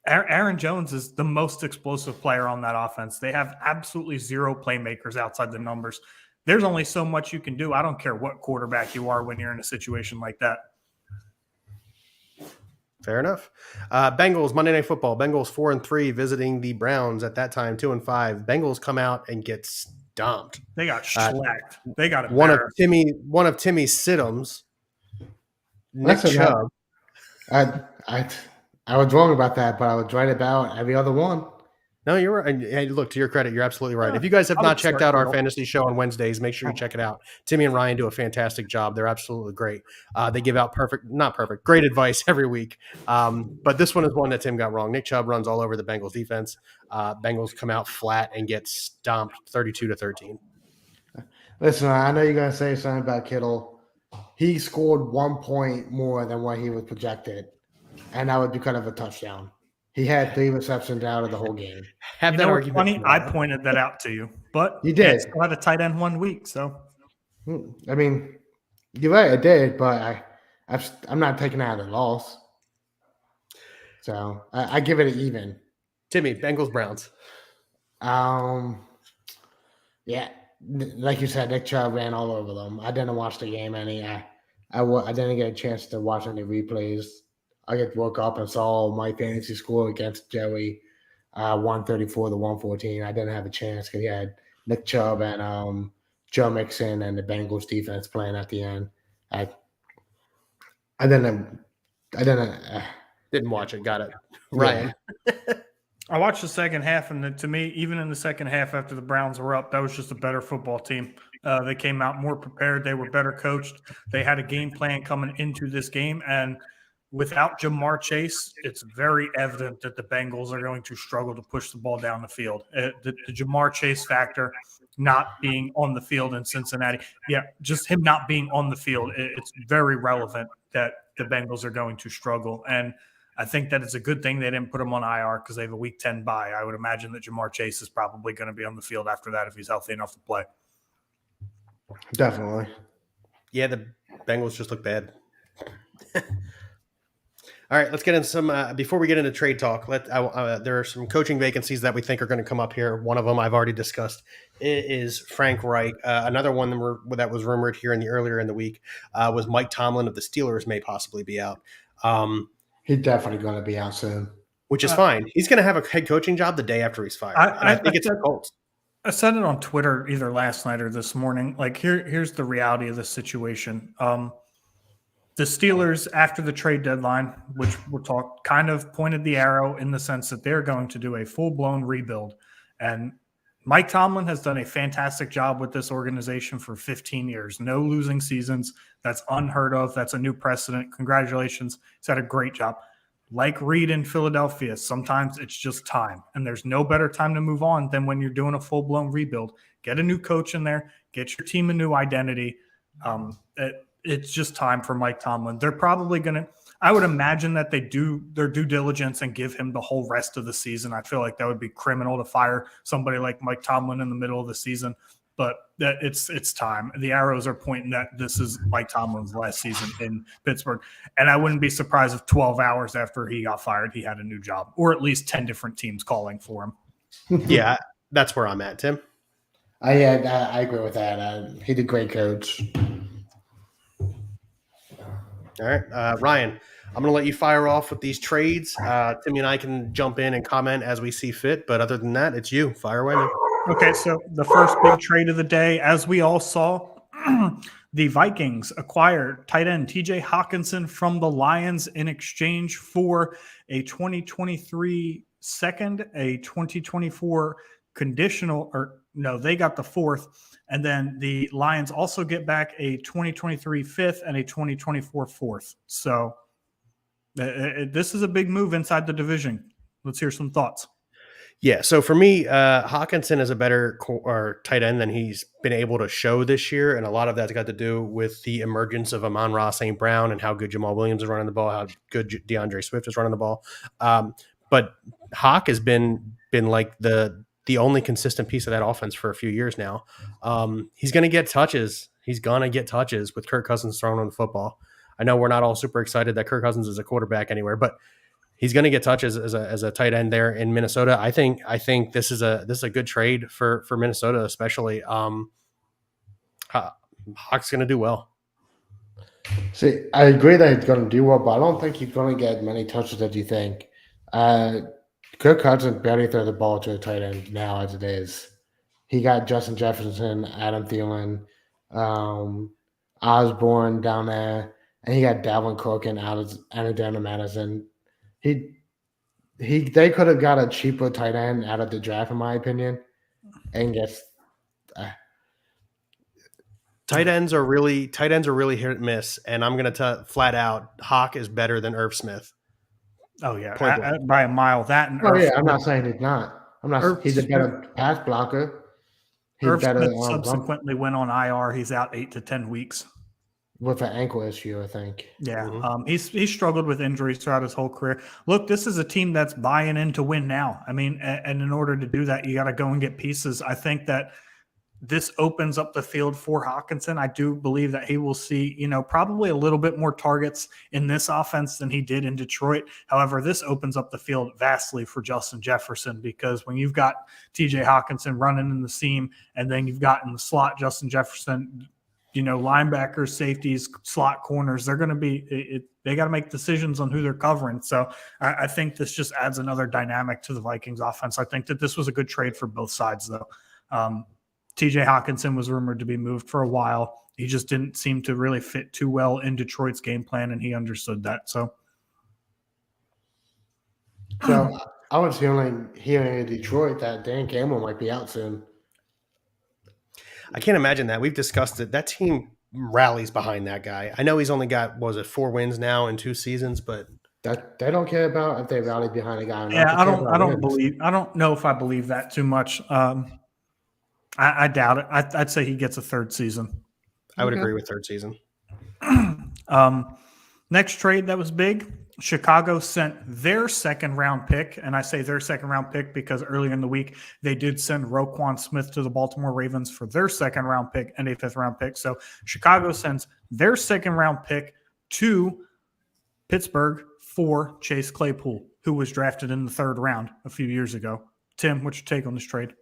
Aaron Jones is the most explosive player on that offense. They have absolutely zero playmakers outside the numbers. There's only so much you can do. I don't care what quarterback you are when you're in a situation like that. Fair enough. Bengals, Monday Night Football. Bengals 4-3 visiting the Browns at that time, 2-5. Bengals come out and get stomped. They got shellacked. They got one of Timmy's situms. Nick Chubb. I was wrong about that, but I was right about every other one. No, you're right. And look, to your credit, you're absolutely right. If you guys have not checked out our fantasy show on Wednesdays, make sure you check it out. Timmy and Ryan do a fantastic job. They're absolutely great. They give out great advice every week. But this one is one that Tim got wrong. Nick Chubb runs all over the Bengals defense. Bengals come out flat and get stomped 32-13. Listen, I know you're going to say something about Kittle. He scored 1 point more than what he was projected, and that would be kind of a touchdown. He had 3 receptions out of the whole game. Have that argument. Funny, I pointed that out to you, but you did. Still had a tight end 1 week, so. I mean, you're right, I did, but I'm not taking out a loss. So I give it an even. Timmy, Bengals Browns. Yeah, like you said, Nick Chubb ran all over them. I didn't watch the game any. I didn't get a chance to watch any replays. I just woke up and saw my fantasy score against Joey, 134 to 114. I didn't have a chance because he had Nick Chubb and Joe Mixon and the Bengals defense playing at the end. I didn't. Didn't watch it. Got it. Ryan. I watched the second half, and to me, even in the second half after the Browns were up, that was just a better football team. They came out more prepared. They were better coached. They had a game plan coming into this game, and without Jamar Chase, it's very evident that the Bengals are going to struggle to push the ball down the field. The Jamar Chase factor not being on the field in Cincinnati, just him not being on the field, it's very relevant that the Bengals are going to struggle. And I think that it's a good thing they didn't put him on IR because they have a Week 10 bye. I would imagine that Jamar Chase is probably going to be on the field after that if he's healthy enough to play. Definitely. Yeah, the Bengals just look bad. All right, let's get into some. Before we get into trade talk, there are some coaching vacancies that we think are going to come up here. One of them I've already discussed is Frank Reich. Another one that was rumored here earlier in the week was Mike Tomlin of the Steelers may possibly be out. He's definitely going to be out soon. Which is fine. He's going to have a head coaching job the day after he's fired. I think it's the Colts. I said it on Twitter either last night or this morning. Like, here's the reality of the situation. The Steelers, after the trade deadline, which we'll talk, kind of pointed the arrow in the sense that they're going to do a full-blown rebuild. And Mike Tomlin has done a fantastic job with this organization for 15 years. No losing seasons. That's unheard of. That's a new precedent. Congratulations. He's had a great job. Like Reed in Philadelphia, sometimes it's just time. And there's no better time to move on than when you're doing a full-blown rebuild. Get a new coach in there. Get your team a new identity. It's just time for Mike Tomlin. They're probably going to – I would imagine that they do their due diligence and give him the whole rest of the season. I feel like that would be criminal to fire somebody like Mike Tomlin in the middle of the season. But it's time. The arrows are pointing that this is Mike Tomlin's last season in Pittsburgh. And I wouldn't be surprised if 12 hours after he got fired, he had a new job, or at least 10 different teams calling for him. Yeah, that's where I'm at, Tim. I agree with that. He's a great coach. All right, Ryan, I'm going to let you fire off with these trades. Timmy and I can jump in and comment as we see fit. But other than that, it's you. Fire away, man. Okay, so the first big trade of the day, as we all saw, the Vikings acquired tight end TJ Hawkinson from the Lions in exchange for a 2023 second, a 2024 conditional, or no, they got the fourth. And then the Lions also get back a 2023 fifth and a 2024 fourth. So this is a big move inside the division. Let's hear some thoughts. Yeah, so for me, Hawkinson is a better tight end than he's been able to show this year, and a lot of that's got to do with the emergence of Amon-Ra St. Brown and how good Jamal Williams is running the ball, how good DeAndre Swift is running the ball. But Hawk has been like the only consistent piece of that offense for a few years now. He's going to get touches. He's going to get touches with Kirk Cousins throwing on the football. I know we're not all super excited that Kirk Cousins is a quarterback anywhere, but he's going to get touches as a tight end there in Minnesota. I think this is a good trade for Minnesota, especially. Hawk's going to do well. See, I agree that he's going to do well, but I don't think he's going to get many touches that you think. Kirk Cousins barely throws the ball to a tight end now as it is. He got Justin Jefferson, Adam Thielen, Osborne down there, and he got Dalvin Cook and Alexander Madison. They could have got a cheaper tight end out of the draft, in my opinion, and gets tight ends are really hit and miss. And I'm going to flat out, Hawk is better than Irv Smith. Oh yeah, by a mile. That and Irv I'm not saying he's not. I'm not. He's a better pass blocker. Irv Smith subsequently went on IR. He's out 8 to 10 weeks. With an ankle issue, I think. Yeah, mm-hmm. He's struggled with injuries throughout his whole career. Look, this is a team that's buying in to win now. I mean, and in order to do that, you got to go and get pieces. I think that this opens up the field for Hawkinson. I do believe that he will see, probably a little bit more targets in this offense than he did in Detroit. However, this opens up the field vastly for Justin Jefferson, because when you've got TJ Hawkinson running in the seam and then you've got in the slot Justin Jefferson, linebackers, safeties, slot corners. They're going to be they got to make decisions on who they're covering. So I think this just adds another dynamic to the Vikings offense. I think that this was a good trade for both sides, though. TJ Hawkinson was rumored to be moved for a while. He just didn't seem to really fit too well in Detroit's game plan, and he understood that. So I was hearing in Detroit that Dan Campbell might be out soon. I can't imagine that. We've discussed it. That team rallies behind that guy. I know he's only got, 4 wins now in 2 seasons, but that they don't care about if they rally behind a guy. Or not. Yeah, I don't know if I believe that too much. I doubt it. I'd say he gets a 3rd season. I would agree with 3rd season. Next trade that was big. Chicago sent their 2nd round pick, and I say their 2nd round pick because earlier in the week they did send Roquan Smith to the Baltimore Ravens for their 2nd round pick and a 5th round pick. So Chicago sends their 2nd round pick to Pittsburgh for Chase Claypool, who was drafted in the 3rd round a few years ago. Tim, what's your take on this trade?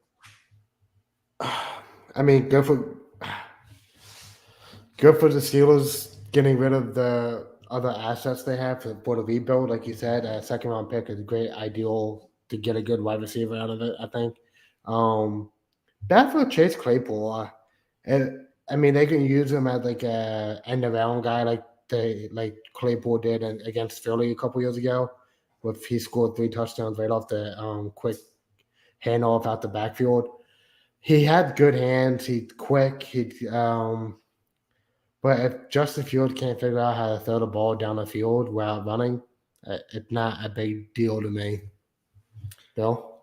I mean, good for the Steelers getting rid of the other assets they have for the rebuild. Like you said, a 2nd round pick is a great ideal to get a good wide receiver out of it, I think. Bad for Chase Claypool. I mean, they can use him as like a end around guy like Claypool did against Philly a couple years ago. He scored 3 touchdowns right off the quick handoff out the backfield. He had good hands. He's quick. But if Justin Fields can't figure out how to throw the ball down the field while running, it's not a big deal to me. Bill?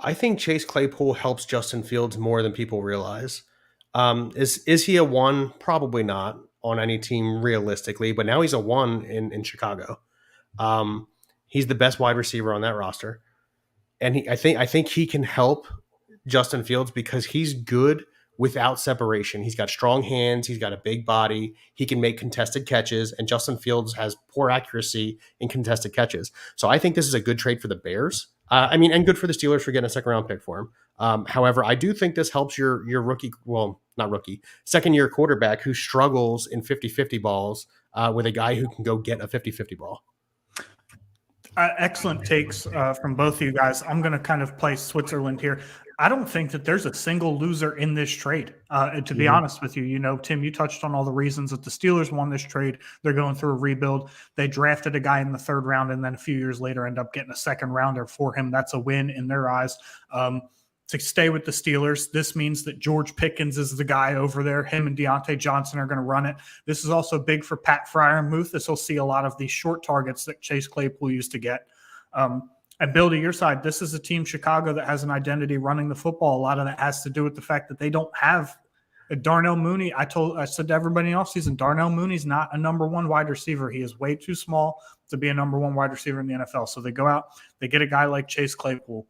I think Chase Claypool helps Justin Fields more than people realize. Is he a 1? Probably not on any team realistically, but now he's a 1 in Chicago. He's the best wide receiver on that roster. And I think he can help Justin Fields because he's good without separation. He's got strong hands. He's got a big body. He can make contested catches, and Justin Fields has poor accuracy in contested catches. So I think this is a good trade for the Bears. And good for the Steelers for getting a 2nd round pick for him. However, I do think this helps your rookie, well, not rookie, 2nd-year quarterback who struggles in 50-50 balls with a guy who can go get a 50-50 ball. Excellent takes from both of you guys. I'm going to kind of play Switzerland here. I don't think that there's a single loser in this trade. To be honest with you, Tim, you touched on all the reasons that the Steelers won this trade. They're going through a rebuild. They drafted a guy in the 3rd round and then a few years later end up getting a 2nd rounder for him. That's a win in their eyes. To stay with the Steelers, this means that George Pickens is the guy over there. Him and Deontay Johnson are going to run it. This is also big for Pat Freiermuth. This will see a lot of these short targets that Chase Claypool used to get. And Bill, to your side, this is a team, Chicago, that has an identity running the football. A lot of that has to do with the fact that they don't have a Darnell Mooney. I said to everybody in offseason, Darnell Mooney's not a number 1 wide receiver. He is way too small to be a number 1 wide receiver in the NFL. So they go out, they get a guy like Chase Claypool.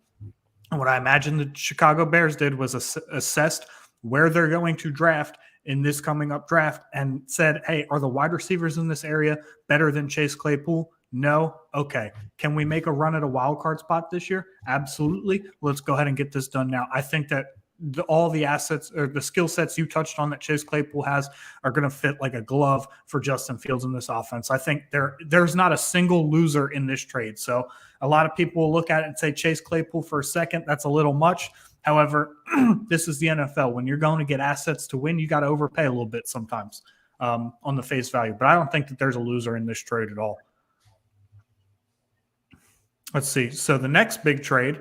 And what I imagine the Chicago Bears did was assessed where they're going to draft in this coming up draft and said, hey, are the wide receivers in this area better than Chase Claypool? No? Okay. Can we make a run at a wild card spot this year? Absolutely. Let's go ahead and get this done now. I think that all the assets or the skill sets you touched on that Chase Claypool has are going to fit like a glove for Justin Fields in this offense. I think there's not a single loser in this trade. So a lot of people will look at it and say Chase Claypool for a 2nd. That's a little much. However, this is the NFL. When you're going to get assets to win, you got to overpay a little bit sometimes on the face value. But I don't think that there's a loser in this trade at all. Let's see. So the next big trade,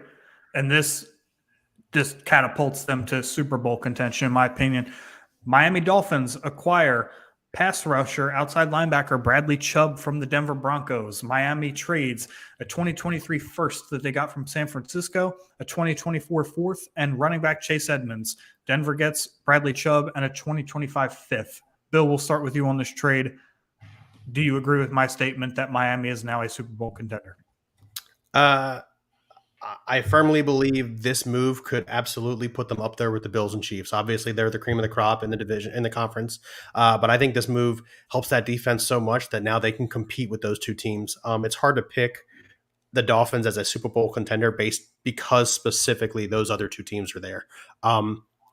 and this catapults them to Super Bowl contention, in my opinion. Miami Dolphins acquire pass rusher, outside linebacker Bradley Chubb from the Denver Broncos. Miami trades a 2023 first that they got from San Francisco, a 2024 fourth, and running back Chase Edmonds. Denver gets Bradley Chubb and a 2025 fifth. Bill, we'll start with you on this trade. Do you agree with my statement that Miami is now a Super Bowl contender? I firmly believe this move could absolutely put them up there with the Bills and Chiefs. Obviously, they're the cream of the crop in the division, in the conference. But I think this move helps that defense so much that now they can compete with those 2 teams. It's hard to pick the Dolphins as a Super Bowl contender because specifically those other 2 teams are there.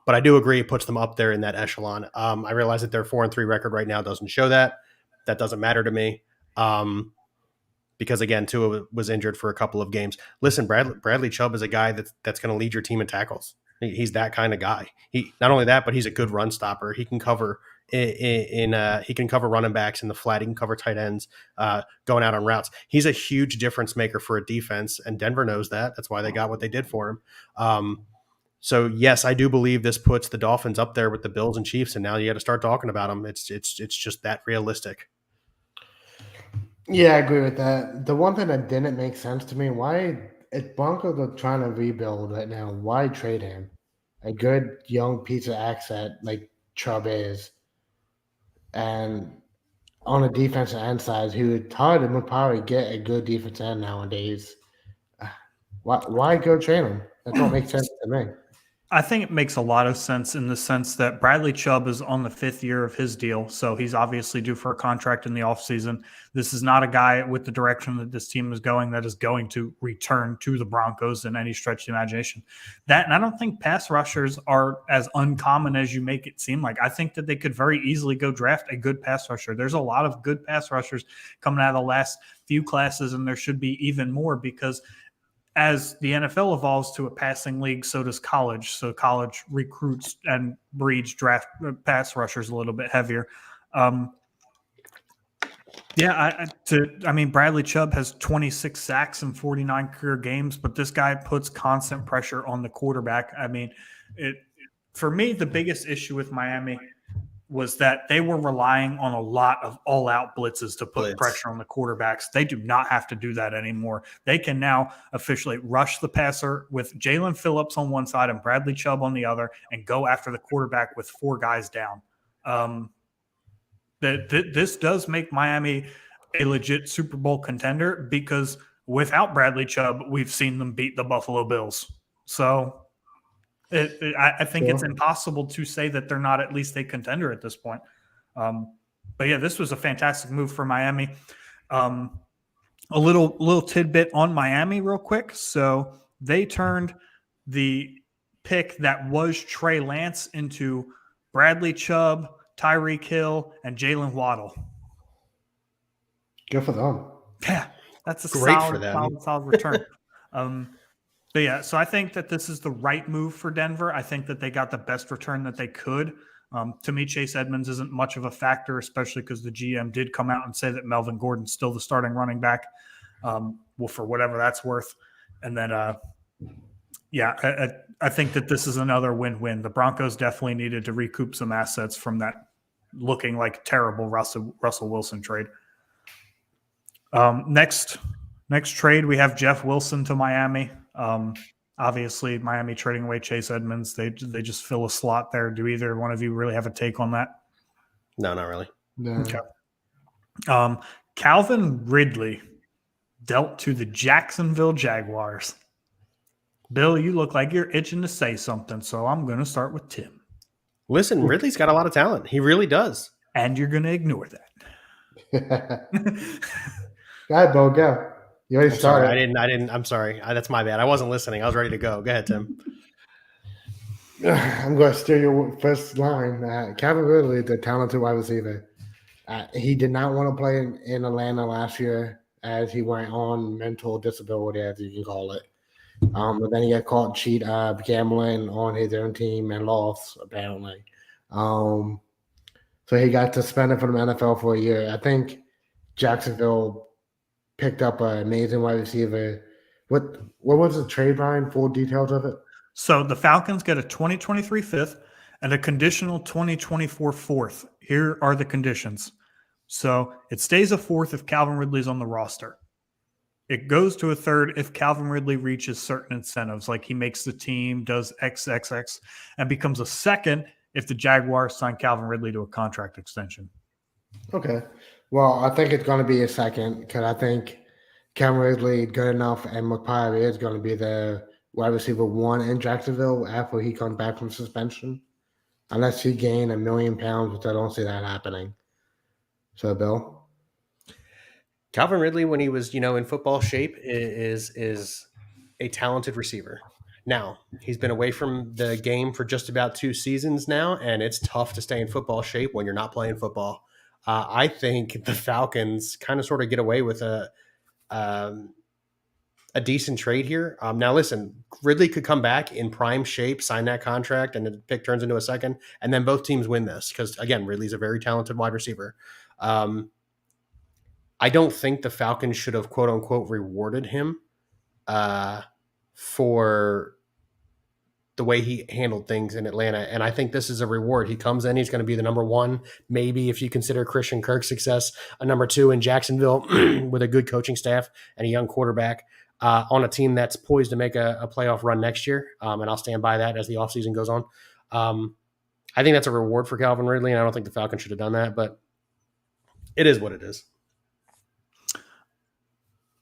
But I do agree it puts them up there in that echelon. I realize that their 4-3 record right now doesn't show that. That doesn't matter to me. Because again, Tua was injured for a couple of games. Listen, Bradley Chubb is a guy that's going to lead your team in tackles. He's that kind of guy. He not only that, but he's a good run stopper. He can cover he can cover running backs in the flat. He can cover tight ends going out on routes. He's a huge difference maker for a defense, and Denver knows that. That's why they got what they did for him. So yes, I do believe this puts the Dolphins up there with the Bills and Chiefs, and now you got to start talking about them. It's just that realistic. Yeah, I agree with that. The one thing that didn't make sense to me, why if Broncos are trying to rebuild right now, why trade him? A good young piece of asset like Chubb is, and on the defensive end side, who would probably get a good defense end nowadays. Why go trade him? That don't make sense to me. I think it makes a lot of sense in the sense that Bradley Chubb is on the 5th year of his deal, so he's obviously due for a contract in the offseason. This is not a guy with the direction that this team is going that is going to return to the Broncos in any stretch of the imagination. And I don't think pass rushers are as uncommon as you make it seem like. I think that they could very easily go draft a good pass rusher. There's a lot of good pass rushers coming out of the last few classes, and there should be even more because as the NFL evolves to a passing league, so does college. So college recruits and breeds draft pass rushers a little bit heavier. Bradley Chubb has 26 sacks in 49 career games, but this guy puts constant pressure on the quarterback. For me, the biggest issue with Miami was that they were relying on a lot of all-out blitzes to put pressure on the quarterbacks. They do not have to do that anymore. They can now officially rush the passer with Jalen Phillips on one side and Bradley Chubb on the other and go after the quarterback with 4 guys down. This does make Miami a legit Super Bowl contender because without Bradley Chubb, we've seen them beat the Buffalo Bills. So I think it's impossible to say that they're not at least a contender at this point. But yeah, this was a fantastic move for Miami. A little tidbit on Miami real quick. So they turned the pick that was Trey Lance into Bradley Chubb, Tyreek Hill, and Jalen Waddle. Good for them. Yeah, that's a Great for them. solid return. But yeah, so I think that this is the right move for Denver. I think that they got the best return that they could. To me, Chase Edmonds isn't much of a factor, especially because the GM did come out and say that Melvin Gordon's still the starting running back. For whatever that's worth. And then, I think that this is another win-win. The Broncos definitely needed to recoup some assets from that looking like terrible Russell Wilson trade. Next trade, we have Jeff Wilson to Miami. Obviously, Miami trading away Chase Edmonds. They just fill a slot there. Do either one of you really have a take on that? No, not really. No. Okay. Calvin Ridley dealt to the Jacksonville Jaguars. Bill, you look like you're itching to say something, so I'm going to start with Tim. Listen, Ridley's got a lot of talent. He really does. And you're going to ignore that. Go ahead, Bo, go. You already started. Sorry, I didn't. I'm sorry. That's my bad. I wasn't listening. I was ready to go. Go ahead, Tim. I'm going to steal your first line. Calvin Ridley, the talented wide receiver. He did not want to play in Atlanta last year as he went on mental disability, as you can call it. But then he got caught gambling on his own team and lost, apparently. So he got suspended from the NFL for a year. I think Jacksonville picked up an amazing wide receiver. What was the trade, Brian? Full details of it? So the Falcons get a 2023 fifth and a conditional 2024 fourth. Here are the conditions. So it stays a fourth if Calvin Ridley's on the roster. It goes to a third if Calvin Ridley reaches certain incentives, like he makes the team, does XXX, and becomes a second if the Jaguars sign Calvin Ridley to a contract extension. Okay. Well, I think it's going to be a second because I think Calvin Ridley good enough and McPire is going to be the wide receiver 1 in Jacksonville after he comes back from suspension, unless he gain $1 million, which I don't see that happening. So, Bill? Calvin Ridley, when he was, in football shape, is a talented receiver. Now, he's been away from the game for just about 2 seasons now, and it's tough to stay in football shape when you're not playing football. I think the Falcons kind of sort of get away with um, a decent trade here. Now, listen, Ridley could come back in prime shape, sign that contract, and the pick turns into a second, and then both teams win this because, again, Ridley's a very talented wide receiver. I don't think the Falcons should have, quote unquote, rewarded him for the way he handled things in Atlanta. And I think this is a reward. He comes in, he's going to be the number one, maybe if you consider Christian Kirk's success, a number two in Jacksonville with a good coaching staff and a young quarterback on a team that's poised to make a playoff run next year. And I'll stand by that as the offseason goes on. I think that's a reward for Calvin Ridley, and I don't think the Falcons should have done that, but it is what it is.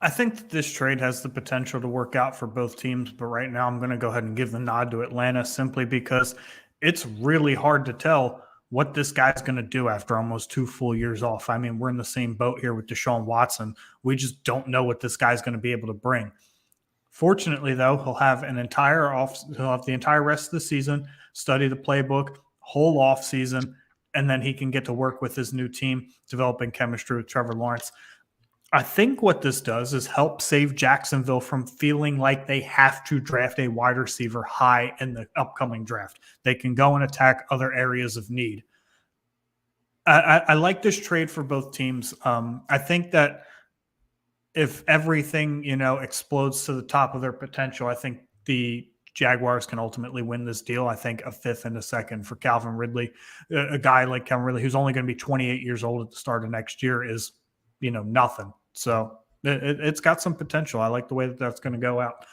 I think that this trade has the potential to work out for both teams, but right now I'm going to go ahead and give the nod to Atlanta simply because it's really hard to tell what this guy's going to do after almost 2 full years off. I mean, we're in the same boat here with Deshaun Watson. We just don't know what this guy's going to be able to bring. Fortunately, though, he'll have the entire rest of the season, study the playbook, whole off season, and then he can get to work with his new team, developing chemistry with Trevor Lawrence. I think what this does is help save Jacksonville from feeling like they have to draft a wide receiver high in the upcoming draft. They can go and attack other areas of need. I like this trade for both teams. I think that if everything, explodes to the top of their potential, I think the Jaguars can ultimately win this deal. I think a fifth and a second for Calvin Ridley, a guy like Calvin Ridley, who's only going to be 28 years old at the start of next year, is, nothing. So it's got some potential. I like the way that that's going to go out.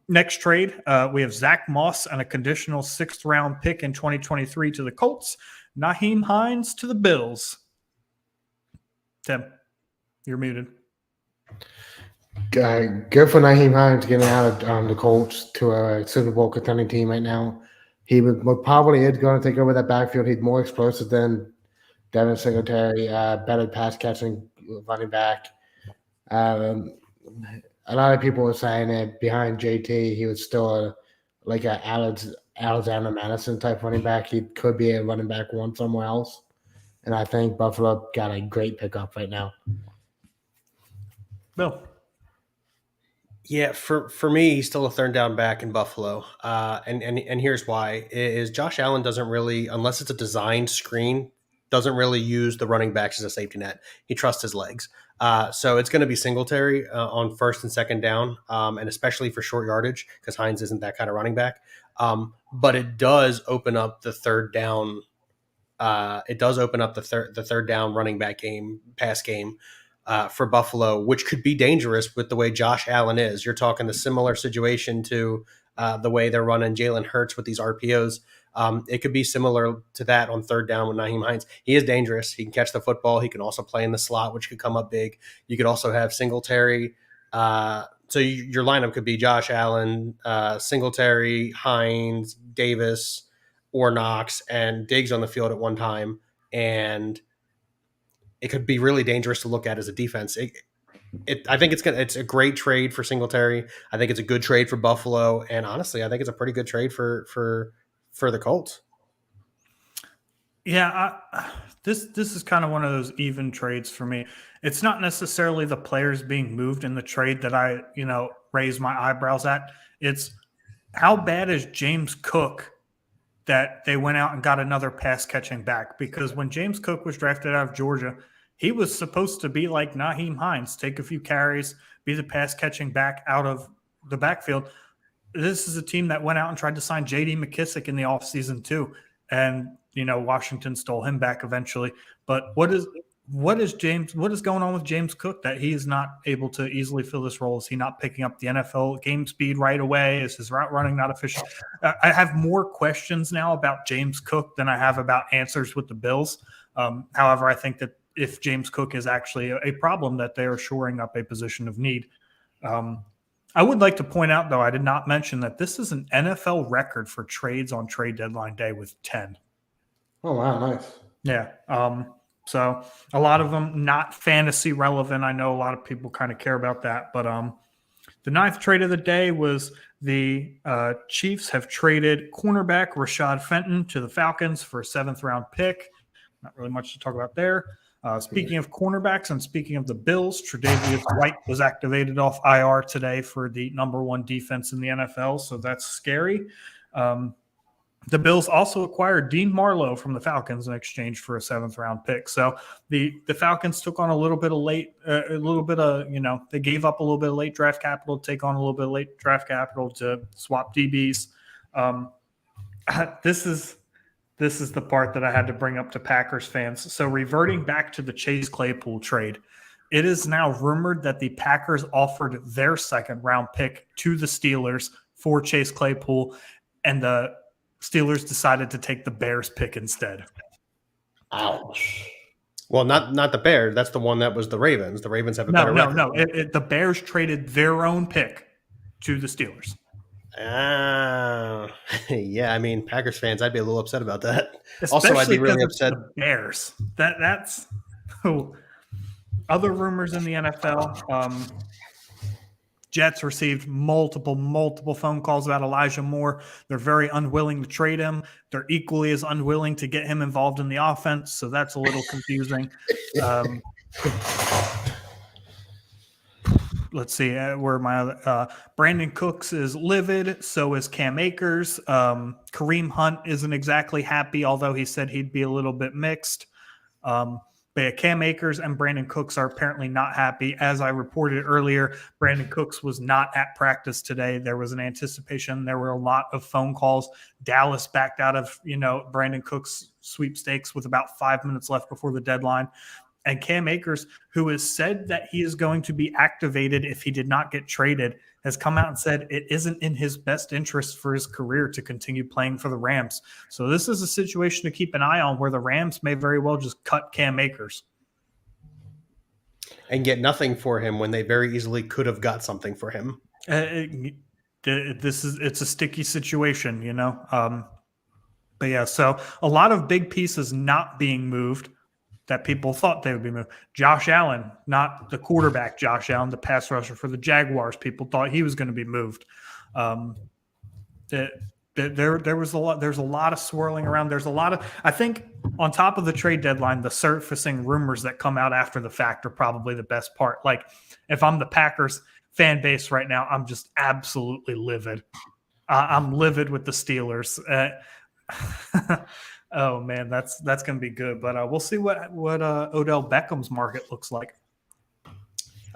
Next trade, we have Zach Moss and a conditional 6th-round pick in 2023 to the Colts. Nyheim Hines to the Bills. Tim, you're muted. Good for Nyheim Hines getting out of the Colts to a Super Bowl contending team right now. He probably is going to take over that backfield. He's more explosive than Devin Singletary, better pass catching running back. A lot of people were saying that behind JT, he was still like an Alexander Madison type running back. He could be a running back one somewhere else. And I think Buffalo got a great pickup right now. Bill. Yeah, for me, he's still a third down back in Buffalo. And here's why. Is Josh Allen doesn't really, unless it's a designed screen, doesn't really use the running backs as a safety net. He trusts his legs. So it's going to be Singletary on first and second down, and especially for short yardage because Hines isn't that kind of running back. But it does open up the third down. It does open up the third down running back pass game for Buffalo, which could be dangerous with the way Josh Allen is. You're talking the similar situation to the way they're running Jalen Hurts with these RPOs. It could be similar to that on third down with Nyheim Hines. He is dangerous. He can catch the football. He can also play in the slot, which could come up big. You could also have Singletary. So your lineup could be Josh Allen, Singletary, Hines, Davis, or Knox, and Diggs on the field at one time. And it could be really dangerous to look at as a defense. I think it's a great trade for Singletary. I think it's a good trade for Buffalo. And honestly, I think it's a pretty good trade for the Colts. Yeah, this is kind of one of those even trades for me. It's not necessarily the players being moved in the trade that I, raise my eyebrows at. It's how bad is James Cook that they went out and got another pass catching back? Because when James Cook was drafted out of Georgia, he was supposed to be like Nyheim Hines, take a few carries, be the pass catching back out of the backfield. This is a team that went out and tried to sign J.D. McKissick in the offseason too. And, Washington stole him back eventually. But what is going on with James Cook that he is not able to easily fill this role? Is he not picking up the NFL game speed right away? Is his route running not efficient? I have more questions now about James Cook than I have about answers with the Bills. However, I think that if James Cook is actually a problem, that they are shoring up a position of need. I would like to point out, though, I did not mention that this is an NFL record for trades on trade deadline day with 10. Oh, wow. Nice. Yeah. So a lot of them not fantasy relevant. I know a lot of people kind of care about that, but The ninth trade of the day was the Chiefs have traded cornerback Rashad Fenton to the Falcons for a 7th-round pick. Not really much to talk about there. Speaking of cornerbacks and speaking of the Bills, Tre'Davious White was activated off IR today for the number 1 defense in the NFL, so that's scary. The Bills also acquired Dean Marlowe from the Falcons in exchange for a 7th-round pick. So the Falcons took on a little bit of they gave up a little bit of late draft capital to take on a little bit of late draft capital to swap DBs. This is the part that I had to bring up to Packers fans. So reverting back to the Chase Claypool trade, it is now rumored that the Packers offered their 2nd-round pick to the Steelers for Chase Claypool, and the Steelers decided to take the Bears pick instead. Ouch. Well, not the Bears. That's the one that was the Ravens. The Ravens have a better record. No. The Bears traded their own pick to the Steelers. Yeah. I mean, Packers fans, I'd be a little upset about that. Especially also, I'd be really upset. The Bears. That's other rumors in the NFL. Jets received multiple phone calls about Elijah Moore. They're very unwilling to trade him. They're equally as unwilling to get him involved in the offense, so that's a little confusing. Let's see where my other Brandon Cooks is livid. So is Cam Akers. Kareem Hunt isn't exactly happy, although he said he'd be a little bit mixed. But yeah, Cam Akers and Brandon Cooks are apparently not happy. As I reported earlier, Brandon Cooks was not at practice today. There was an anticipation. There were a lot of phone calls. Dallas backed out of Brandon Cooks' sweepstakes with about 5 minutes left before the deadline. And Cam Akers, who has said that he is going to be activated if he did not get traded, has come out and said it isn't in his best interest for his career to continue playing for the Rams. So this is a situation to keep an eye on where the Rams may very well just cut Cam Akers. And get nothing for him when they very easily could have got something for him. It's a sticky situation, But yeah, so a lot of big pieces not being moved that people thought they would be moved. Josh Allen, not the quarterback Josh Allen, the pass rusher for the Jaguars. People thought he was going to be moved. There was a lot. There's a lot of swirling around. There's a lot of. I think on top of the trade deadline, the surfacing rumors that come out after the fact are probably the best part. Like if I'm the Packers fan base right now, I'm just absolutely livid. I'm livid with the Steelers. Oh man, that's going to be good. But we'll see what Odell Beckham's market looks like.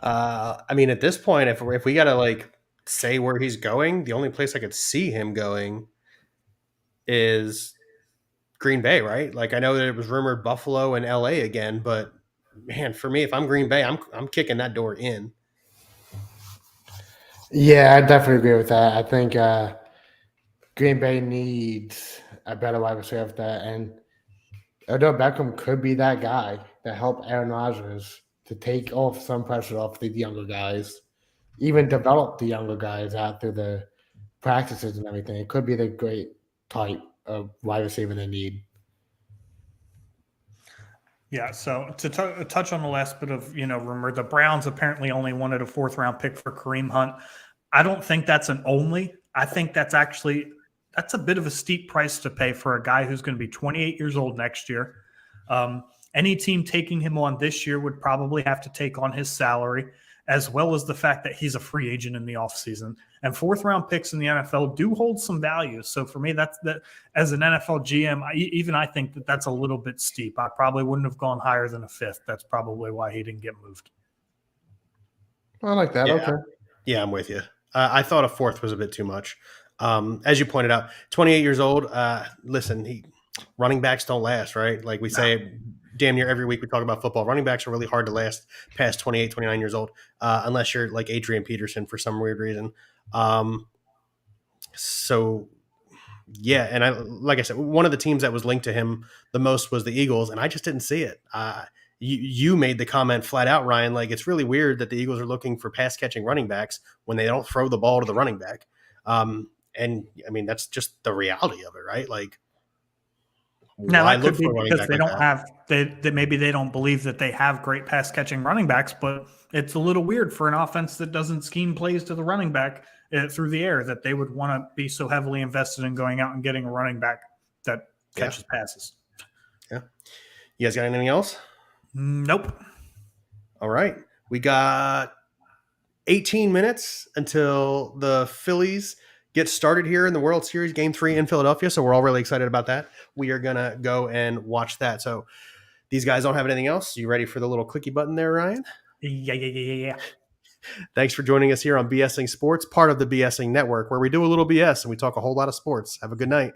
I mean, at this point, if we got to say where he's going, the only place I could see him going is Green Bay, right? Like I know that it was rumored Buffalo and LA again, but man, for me, if I'm Green Bay, I'm kicking that door in. Yeah, I definitely agree with that. I think Green Bay needs a better wide receiver for that, and Odell Beckham could be that guy to help Aaron Rodgers to take off some pressure off the younger guys, even develop the younger guys out through the practices and everything. It could be the great type of wide receiver they need. Yeah, so to touch on the last bit of rumor, the Browns apparently only wanted a 4th-round pick for Kareem Hunt. I don't think that's an only. I think that's a bit of a steep price to pay for a guy who's going to be 28 years old next year. Any team taking him on this year would probably have to take on his salary, as well as the fact that he's a free agent in the offseason. And 4th-round picks in the NFL do hold some value. So for me, that as an NFL GM, I think that's a little bit steep. I probably wouldn't have gone higher than a 5th. That's probably why he didn't get moved. I like that. Yeah. Okay. Yeah, I'm with you. I thought a 4th was a bit too much. As you pointed out, 28 years old. Listen, running backs don't last, right? Like we say damn near every week we talk about football. Running backs are really hard to last past 28, 29 years old, unless you're like Adrian Peterson for some weird reason. So, yeah, and like I said, one of the teams that was linked to him the most was the Eagles, and I just didn't see it. You made the comment flat out, Ryan, like it's really weird that the Eagles are looking for pass-catching running backs when they don't throw the ball to the running back. And I mean, that's just the reality of it, right? Like, Now Why that look could be for a running because back they like don't that? have they maybe they don't believe that they have great pass catching running backs, but it's a little weird for an offense that doesn't scheme plays to the running back through the air that they would want to be so heavily invested in going out and getting a running back that catches passes. Yeah. You guys got anything else? Nope. All right. We got 18 minutes until the Phillies get started here in the World Series Game 3 in Philadelphia. So we're all really excited about that. We are going to go and watch that. So these guys don't have anything else. You ready for the little clicky button there, Ryan? Yeah. Thanks for joining us here on BSing Sports, part of the BSing Network, where we do a little BS and we talk a whole lot of sports. Have a good night.